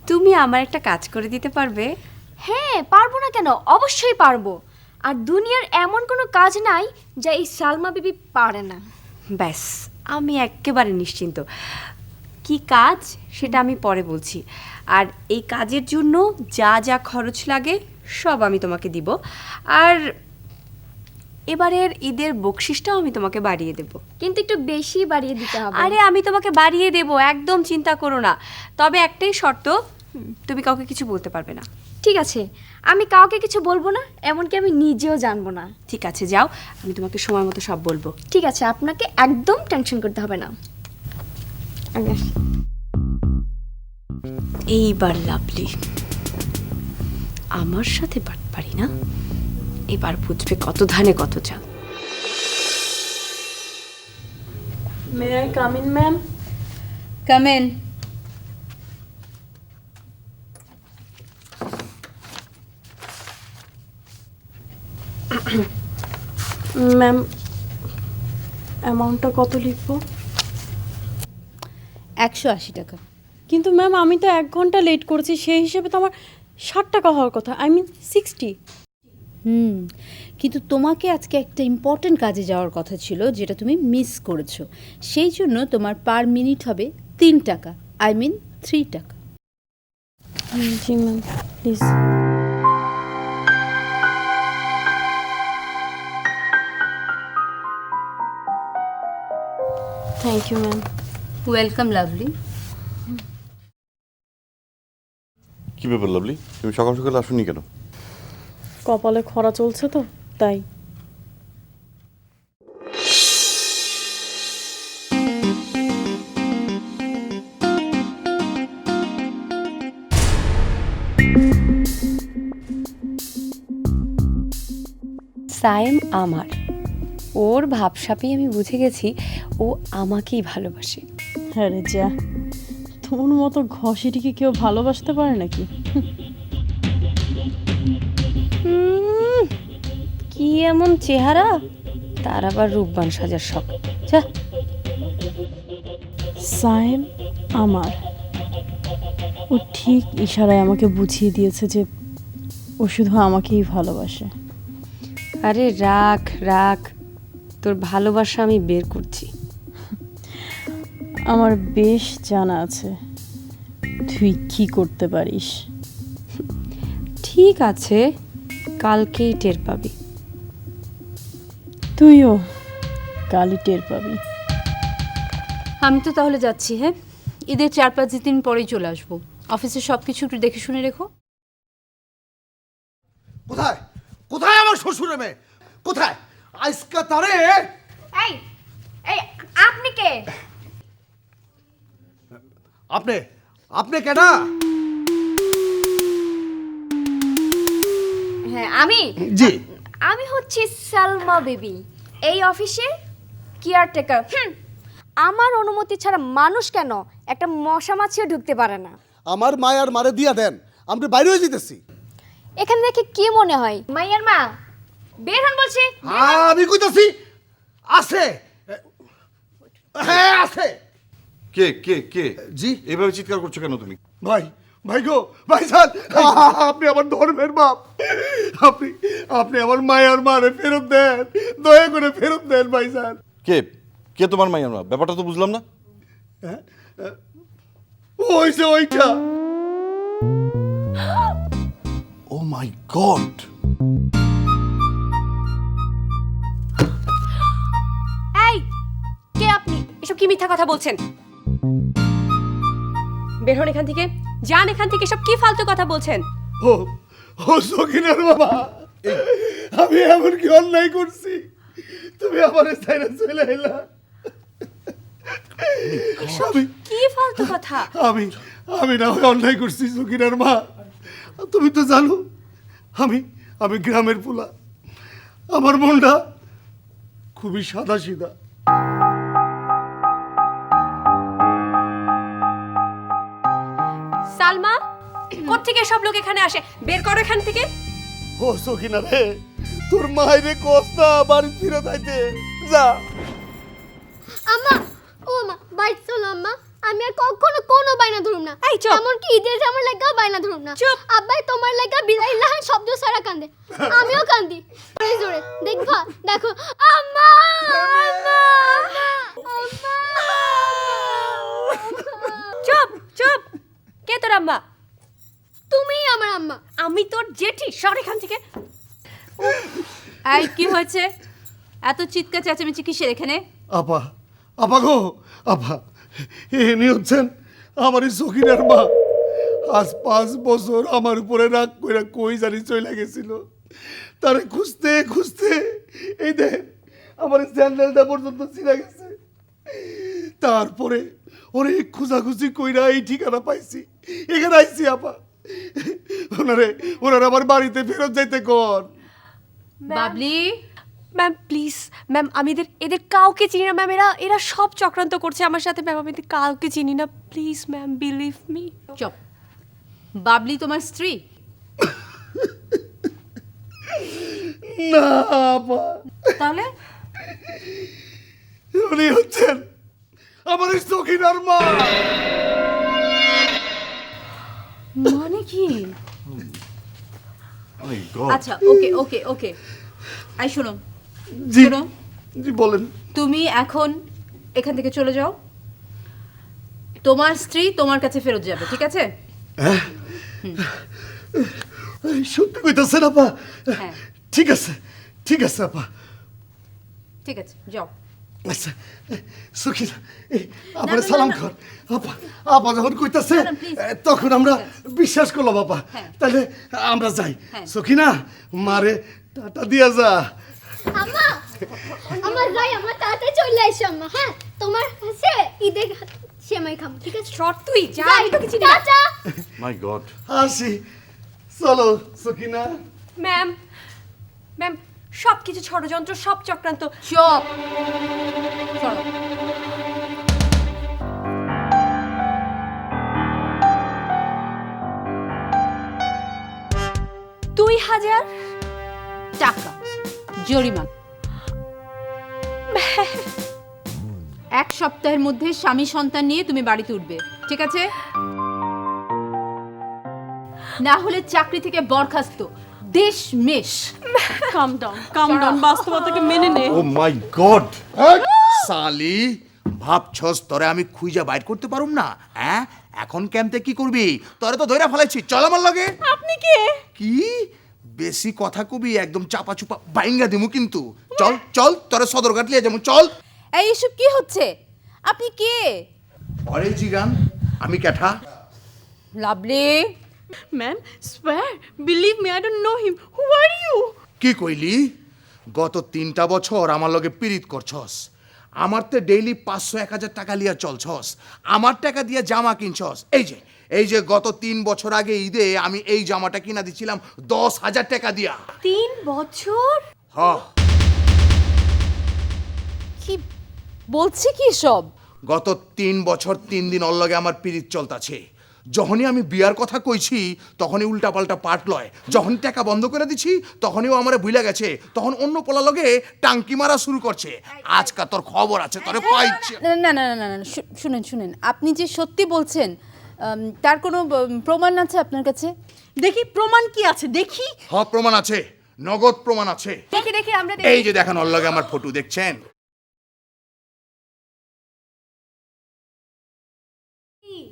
তুমি আমার একটা কাজ করে দিতে পারবে? হ্যাঁ পারবো না কেন, অবশ্যই পারবো। আর দুনিয়ার এমন কোনো কাজ নাই যা এই সালমা বিবি পারে না। ব্যাস আমি একেবারে নিশ্চিন্ত। কি কাজ সেটা আমি পরে বলছি। আর এই কাজের জন্য যা যা খরচ লাগে সব আমি তোমাকে দিব। আর এবারের ঈদের বকশিসটাও আমি তোমাকে বাড়িয়ে দেব। কিন্তু একটু বেশি বাড়িয়ে দিতে হবে। আরে আমি তোমাকে বাড়িয়ে দেব, একদম চিন্তা করো না। তবে একটাই শর্ত, তুমি কাউকে কিছু বলতে পারবে না। ঠিক আছে, আমি কাউকে কিছু বলবো না, এমনকি আমি নিজেও জানবো না। ঠিক আছে যাও, আমি তোমাকে সময় মতো সব বলবো। ঠিক আছে, আপনাকে একদম টেনশন করতে হবে না। আমি আসি। এইবার লাভলি আমার সাথে পারি না, এবার বুঝবে কত ধানে কত চাল। May I come in ma'am? Come in. Ma'am অ্যামাউন্টটা কত লিখবো? 180 টাকা। কিন্তু ম্যাম আমি তো 1 ঘন্টা লেট করেছি, সেই হিসেবে তো আমার 60 টাকা হওয়ার কথা। I mean 60। কিন্তু তোমাকে আজকে একটা ইম্পর্টেন্ট কাজে যাওয়ার কথা ছিল, যেটা তুমি মিস করেছো। সেই জন্য তোমার পার মিনিট হবে 3 টাকা, আই মিন 3 টাকা। জি ma'am please. Thank you ma'am. Welcome Lovely. কি ব্যাপার লাভলি, তুমি সকাল সকাল আসুনি কেন? কপালে খরা চলছে তো তাই। সায়েম আমার, ওর ভাবসাপেই আমি বুঝে গেছি ও আমাকেই ভালোবাসে। হ্যাঁ রে যা, তোর মতো ঘষিটিকে কেউ ভালোবাসতে পারে নাকি? কি এমন চেহারা, তার আবার রূপবান সাজার শখ। যা। সায়েম আমার, ও ঠিক ইশারায় আমাকে বুঝিয়ে দিয়েছে যে ও শুধু আমাকেই ভালোবাসে। আরে রাখ রাখ, তোর ভালোবাসা আমি বের করছি। আমার বেশ জানা আছে তুই কি করতে পারিস। ঠিক আছে, কালকেই টের পাবি। তুইও কালই টের পাবি। আমি তো তাহলে যাচ্ছি। হ্যাঁ, ঈদের 4-5 দিন পরেই চলে আসবো। অফিসের সব কিছু একটু দেখে শুনে রেখো। কোথায় কোথায় আমার শ্বশুরের মেয়ে? কোথায় আজকা তারে? এই এই আপনি কে? আপনি আপনি কেন? হ্যাঁ আমি জি। আমি হচ্ছি সালমা বেবি, এই অফিসের কেয়ারটেকার। আমার অনুমতি ছাড়া মানুষ কেন একটা মশা মাছিও ঢুকতে পারে না। আমার মায়ার মারে দিয়া দেন, আমরা বাইরে হয়ে যেতেছি। এখানে দেখে কি মনে হয় মাইয়ার মা? বের হন বলছি। আমি কইতাছি আছে। হ্যাঁ আছে। কে কে কে? জি। এভাবে চিৎকার করছো কেন তুমি? ভাই ভাই গো ভাইজান, আপনি আমার ধর্মের বাপ। আপনি আপনি আমার মায়ার মারে ফেরত দেন, দয়া করে ফেরত দেন ভাইজান। কে কে তোমার মাইয়ার মা? ব্যাপারটা তো বুঝলাম না। ওই যে ওইটা। ও মাই গড। এই, কে আপনি? এসব কি মিথ্যা কথা বলছেন? বের হন এখান থেকে, যান এখান থেকে। সব কি ফালতু কথা বলছেন? ও ও সখিনার বাবা, আমি এমন কি অন্যায় করছি তুমি আমার সাইরা চলে এলা? আমি কি ফালতু কথা? আমি আমি না হয় অন্যায় করছি সখিনার মা। তুমি তো জানো আমি আমি গ্রামের পোলা, আমার মনটা খুবই সাদা সিধা। সালমা, কোত্থেকে সব লোক এখানে আসে? বের করো এখান থেকে। ও সখিনা রে, তোর মায়েরে কস্তা বাড়ি ফিরে যাইতে যা। আম্মা, ও মা, বাইক চলো আম্মা। আমি আর কখনো কোনো বাইনা ধরুম না। এই চুপ। এমনকি ঈদের জামার লাগা বাইনা ধরুম না। চুপ। আব্বাই তোমার লাগা বিলাই লাহান শব্দ ছাড়া কান্দে, আমিও কান্দি জোরে জোরে। দেখবা, দেখো আম্মা, আম্মা, আম্মা। চুপ চুপ। কে তোর আম্মা? তুমিই আমার আম্মা। আমি তোর জেঠি। সর এখান থেকে। এই কি হয়েছে? এত চিৎকার চেঁচামেচি কিসের এখানে? আপা, আপা গো, আপা এনি হচ্ছেন আমার এই সখিনার মা। আজ 5 বছর আমার উপরে রাগ কইরা কই জানি চলে গেছিল। তারে খুঁজতে খুঁজতে এই দেখ আমার এই স্যান্ডেলটা পর্যন্ত ছিঁড়ে গেছে। তারপরে অনেক খোঁজাখুঁজি কইরা এই ঠিকানা পাইছি, এখানে আইছি আপা। ওনারে আমার বাড়িতে ফেরত যাইতে কর। বাবলি, ম্যাম প্লিজ ম্যাম, আমি এদের কাউকে চিনি না ম্যাম। এরা সব চক্রান্ত করছে আমার সাথে ম্যাম। আমি এদের কাউকে চিনি না। Please ma'am, believe me. চুপ। বাবলি তোমার স্ত্রী? না আপা, তাহলে উনি হচ্ছেন আমার এই সখিনার মা। মানে কি? My God! আচ্ছা, ওকে ওকে ওকে। আই শোনো জি শোনো, জি বলেন। তুমি এখন এখান থেকে চলে যাও। তোমার স্ত্রী তোমার কাছে ফেরত যাবে, ঠিক আছে? এই, সত্যি কইতাছেন আপা? হ্যাঁ। ঠিক আছে ঠিক আছে আপা। ঠিক আছে, যাও। আচ্ছা সখিনা আমার সালাম কর আপা আপা যখন কইতাছে তখন আমরা বিশ্বাস করলাম আপা তাহলে আমরা যাই সখিনা মারে টাটা দিয়া যা আম্মা আমার যাই আমার তাড়াতাড়ি চলে আসো আম্মা হ্যাঁ তোমার কাছে ঈদের সেমাই খাবো ঠিক আছে শর্ট তুই যা, আমি তো কিছু টাটা মাই গড। আসি চলো সখিনা ম্যাম ম্যাম সব কিছু ষড়যন্ত্র, সব চক্রান্ত। চুপ সরো। 2000 টাকা জরিমানা। এক সপ্তাহের মধ্যে স্বামী সন্তান নিয়ে তুমি বাড়িতে উঠবে, ঠিক আছে? না হলে চাকরি থেকে বরখাস্ত, দেশ মেশ। কাম ডাউন বাস্তবতাকে মেনে নে। ও মাই গড। সালি ভাবছস তোরে আমি খুঁজা বাইর করতে পারুম না? হ্যাঁ এখন ক্যাম্পে কি করবি? তোরে তো ধইরা ফেলাইছি, চল আমার লগে। আপনি কে? কি বেশি কথা কবি একদম চাপা চুপা বাইঙ্গা দিমু কিন্তু। চল চল তোরে সদরঘাট লিয়ে যাবো, চল। এই এসব কি হচ্ছে? আপনি কে? অরে জিগান আমি ক্যাঠা। Lovely. Ma'am swear believe me I don't know him. Who are you? কি কইলি? গত 3টা বছর আমার লগে পিরিত করছস, আমার তে ডেইলি 500-1000 টাকা লিয়া চলছস, আমার টাকা দিয়ে জামা কিনছস। এই যে গত 3 বছর আগে ঈদে আমি এই জামাটা কিনা দিছিলাম 10,000 টাকা দিয়া। 3 বছর? হ কি বলছে কি সব? গত 3 বছর 3 দিন ওর লগে আমার পিরিত চলতাছে। যখনই আমি বিয়ার কথা কইছি তখনই উল্টাপাল্টা পাট লয়, যখন টাকা বন্ধ করে দিছি তখনই ও আমারে ভুলে গেছে, তখন অন্য পোলা লগে টাঙ্কি মারা শুরু করছে। আজকা তোর খবর আছে, তোরে পাইছে। না না না না না না, শুনেন শুনেন, আপনি যে সত্যি বলছেন তার কোনো প্রমাণ আছে আপনার কাছে? দেখি প্রমাণ কি আছে দেখি। হ প্রমাণ আছে, নগদ প্রমাণ আছে। দেখি দেখি আমরা এই যে দেখেন ওর লগে আমার ফটো দেখছেন।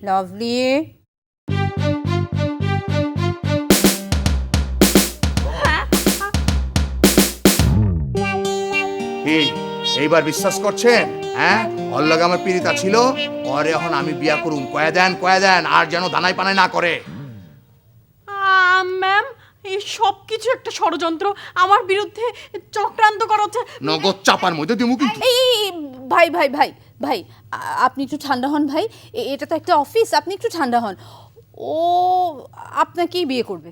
লাভলি। কি এইবার বিশ্বাস করছেন? হ্যাঁ ওর লগে আমার পিরিতা ছিল, পরে এখন আমি বিয়া করুম। কয়া দেন আর যেন দানাই পানাই না করে। ম্যাম এই সব কিছু একটা ষড়যন্ত্র, আমার বিরুদ্ধে চক্রান্ত করা হচ্ছে। নগদ চাপার মধ্যে দিমু কিন্তু। এই ভাই ভাই ভাই ভাই, আপনি একটু ঠান্ডা হন ভাই। এটা তো একটা অফিস, আপনি একটু ঠান্ডা হন। ও আপনাকেই বিয়ে করবে।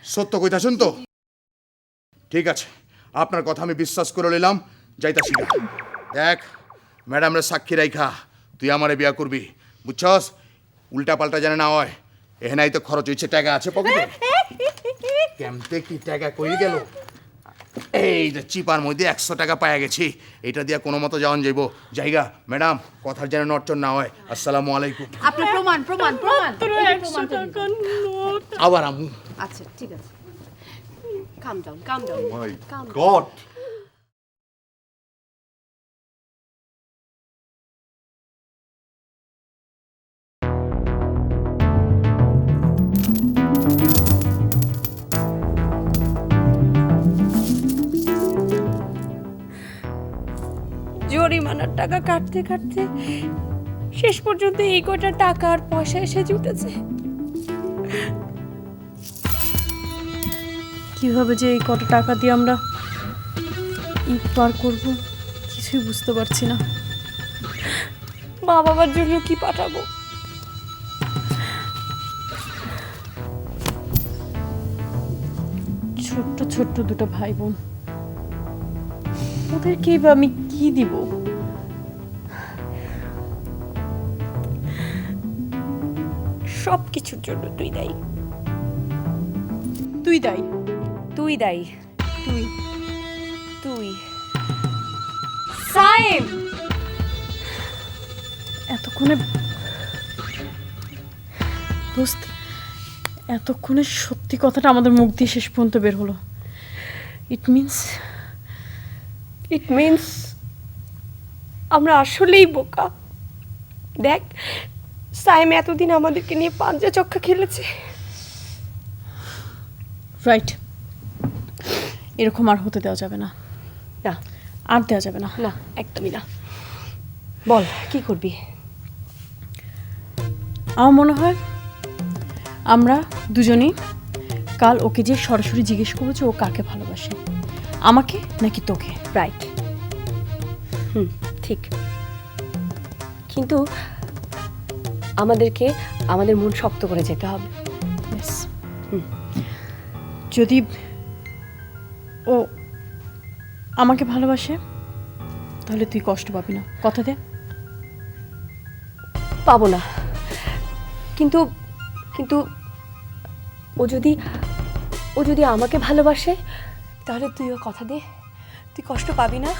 সত্য কইতাছেন তো? ঠিক আছে, আপনার কথা আমি বিশ্বাস করে নিলাম, যাইতাছি না। দেখ ম্যাডামরে সাক্ষী রাইখা তুই আমারে বিয়া করবি, বুঝছস? উল্টা পাল্টা জানে না হয়, এখানেই তো খরচ হইছে, টাকা আছে পকেটে। কেমতে কি টাকা কই গেল? এই যে চিপার মধ্যে 100 টাকা পাইয়া গেছি, এটা দিয়া কোনো মতো যাওয়ান যাইব। জায়গা ম্যাডাম কথার যেন নড়চড় না হয়। আসসালামু আলাইকুম। আপনার প্রমাণ প্রমাণ প্রমাণ। 100 টাকা নোট। আবার আমু। আচ্ছা ঠিক আছে। কাম ডাউন মাই গড। জরিমানার টাকা কাটতে কাটতে শেষ পর্যন্ত এই কটা টাকা আর পয়সা এসে জুটেছে। কিভাবে যে এই কত টাকা দিয়ে আমরা ঈদ পার করব কিছুই বুঝতে পারছি না। মা বাবার জন্য কি পাঠাবো? ছোট্ট ছোট্ট দুটো ভাই বোন, ওদেরকে বা আমি কি দিব? সব কিছুর জন্য তুই দায়ী। তুই দাই। তুই দায়ী। তুই তুই সাইম। এতক্ষণে দোস্ত, এতক্ষণে সত্যি কথাটা আমাদের মুখ দিয়ে শেষ পর্যন্ত বের হলো। ইট মিন্স আমরা আসলেই বোকা। দেখ সাইম এতদিন আমাদেরকে নিয়ে পাঞ্জা চক্কা খেলেছে। রাইট, এরকম আর হতে দেওয়া যাবে না। না আর দেওয়া যাবে না। না, একদমই না। বল কি করবি? আমার মনে হয় আমরা দুজনেই কাল ওকে যে সরাসরি জিজ্ঞেস করবো যে ও কাকে ভালোবাসে, আমাকে নাকি তোকে। রাইট, ঠিক। কিন্তু আমাদেরকে আমাদের মন শক্ত করে যেতে হবে। Yes. যদি ও আমাকে ভালোবাসে তাহলে তুই কষ্ট পাবি না, কথা দে। পাবো না, কিন্তু কিন্তু ও যদি আমাকে ভালোবাসে তাহলে তুইও কথা দে, তুই কষ্ট পাবি না।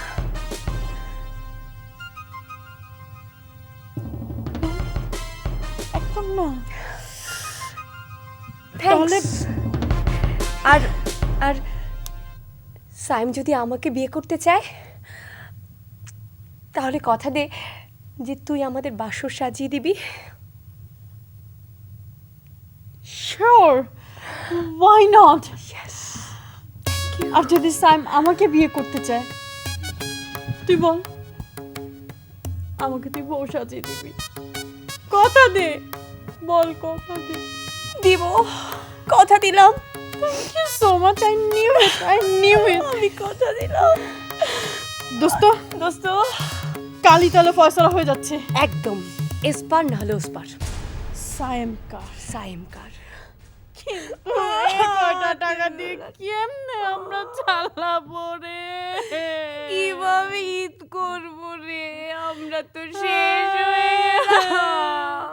একদম না। তাহলে আর আর সাইম যদি আমাকে বিয়ে করতে চায় তাহলে কথা দে যে তুই আমাদের বাসর সাজিয়ে দিবি। Sure, why not? Yes. আর যদি সাইম আমাকে বিয়ে করতে চায়, তুই বল আমাকে তুই বউ সাজিয়ে দিবি, কথা দে, বল কথা দে। দিব, কথা দিলাম। Thank you so much, I knew it. আমি কথা দিলাম। দোস্ত কালই তাহলে ফয়সালা হয়ে যাচ্ছে। একদম, এসপার না হলে ওসপার। সাইম কার কয়টা টাকা দিয়ে কেমনে আমরা চালাবো রে? কিভাবে ঈদ করবো রে? আমরা তো শেষ হয়ে গেলাম।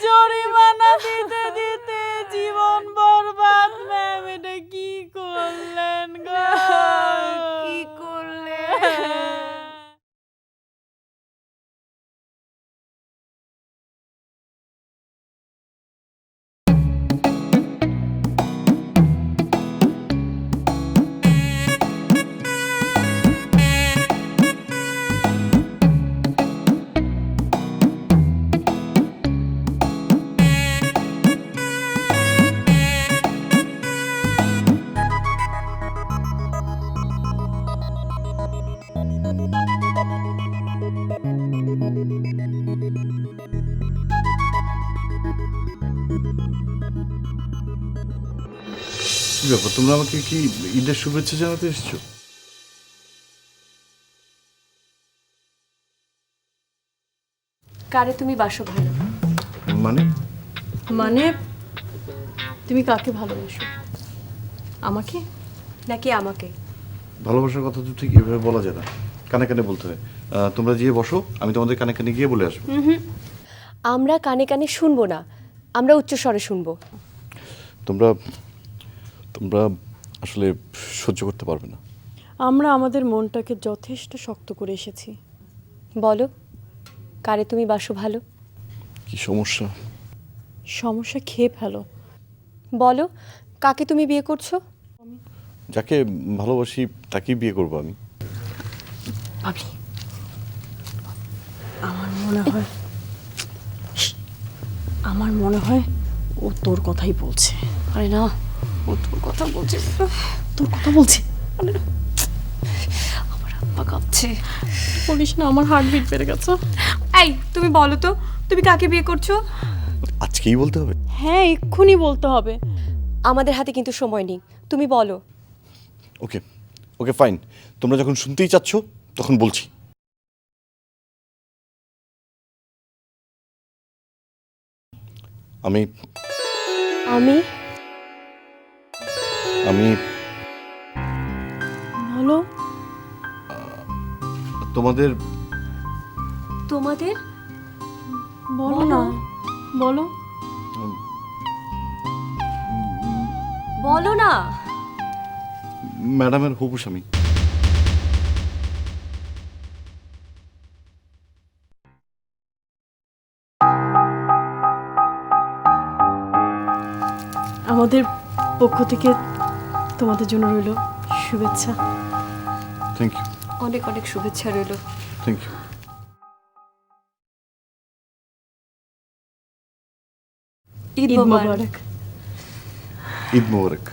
জরিমানা দিতে দিতে জীবন বরবাদ। ম্যাম এটা কি করলেন গো? কি করলে? কি ব্যাপার, তোমরা আমাকে কি ঈদের শুভেচ্ছা জানাতে এসেছো? কারে তুমি বাসো ভালো? মানে তুমি কাকে ভালোবাসো, আমাকে নাকি আমাকে? ভালোবাসার কথা তো ঠিক এভাবে বলা যায় না, কানে কানে বলতে হয়। তোমরা গিয়ে বসো, আমি তোমাদের কানে কানে গিয়ে বলে আসবো। আমরা কানে কানে শুনবো না, আমরা উচ্চস্বরে শুনবো। তোমরা তোমরা আসলে সহ্য করতে পারবে না। আমরা আমাদের মনটাকে যথেষ্ট শক্ত করে এসেছি। বলো কারে তুমি বাসো ভালো? কি সমস্যা? সমস্যা খেয়ে ফেলো। বলো কাকে তুমি বিয়ে করছো? যাকে ভালোবাসি তাকেই বিয়ে করবো আমি। ভাবি আমার মনে হয় ও তোর কথাই বলছে। আরে না, ও তোর কথা বলছে। তোর কথা বলছে? আমার আব্বা কাঁপছে। বলিস না, আমার হার্টবিট বেড়ে গেছে। এই তুমি বলো তো তুমি কাকে বিয়ে করছো? আজকেই বলতে হবে? হ্যাঁ, এক্ষুনি বলতে হবে। আমাদের হাতে কিন্তু সময় নেই, তুমি বলো। ওকে ওকে ফাইন, তোমরা যখন শুনতেই চাচ্ছ তখন বলছি। আমি আমি আমি বলো। তোমাদের তোমাদের বলো না, বলো। বলো না। ম্যাডামের হবু স্বামী। আমাদের পক্ষ থেকে তোমাদের জন্য রইল শুভেচ্ছা। Thank you. অনেক অনেক শুভেচ্ছা রইল। Thank you. Eid Mubarak. Eid Mobarak.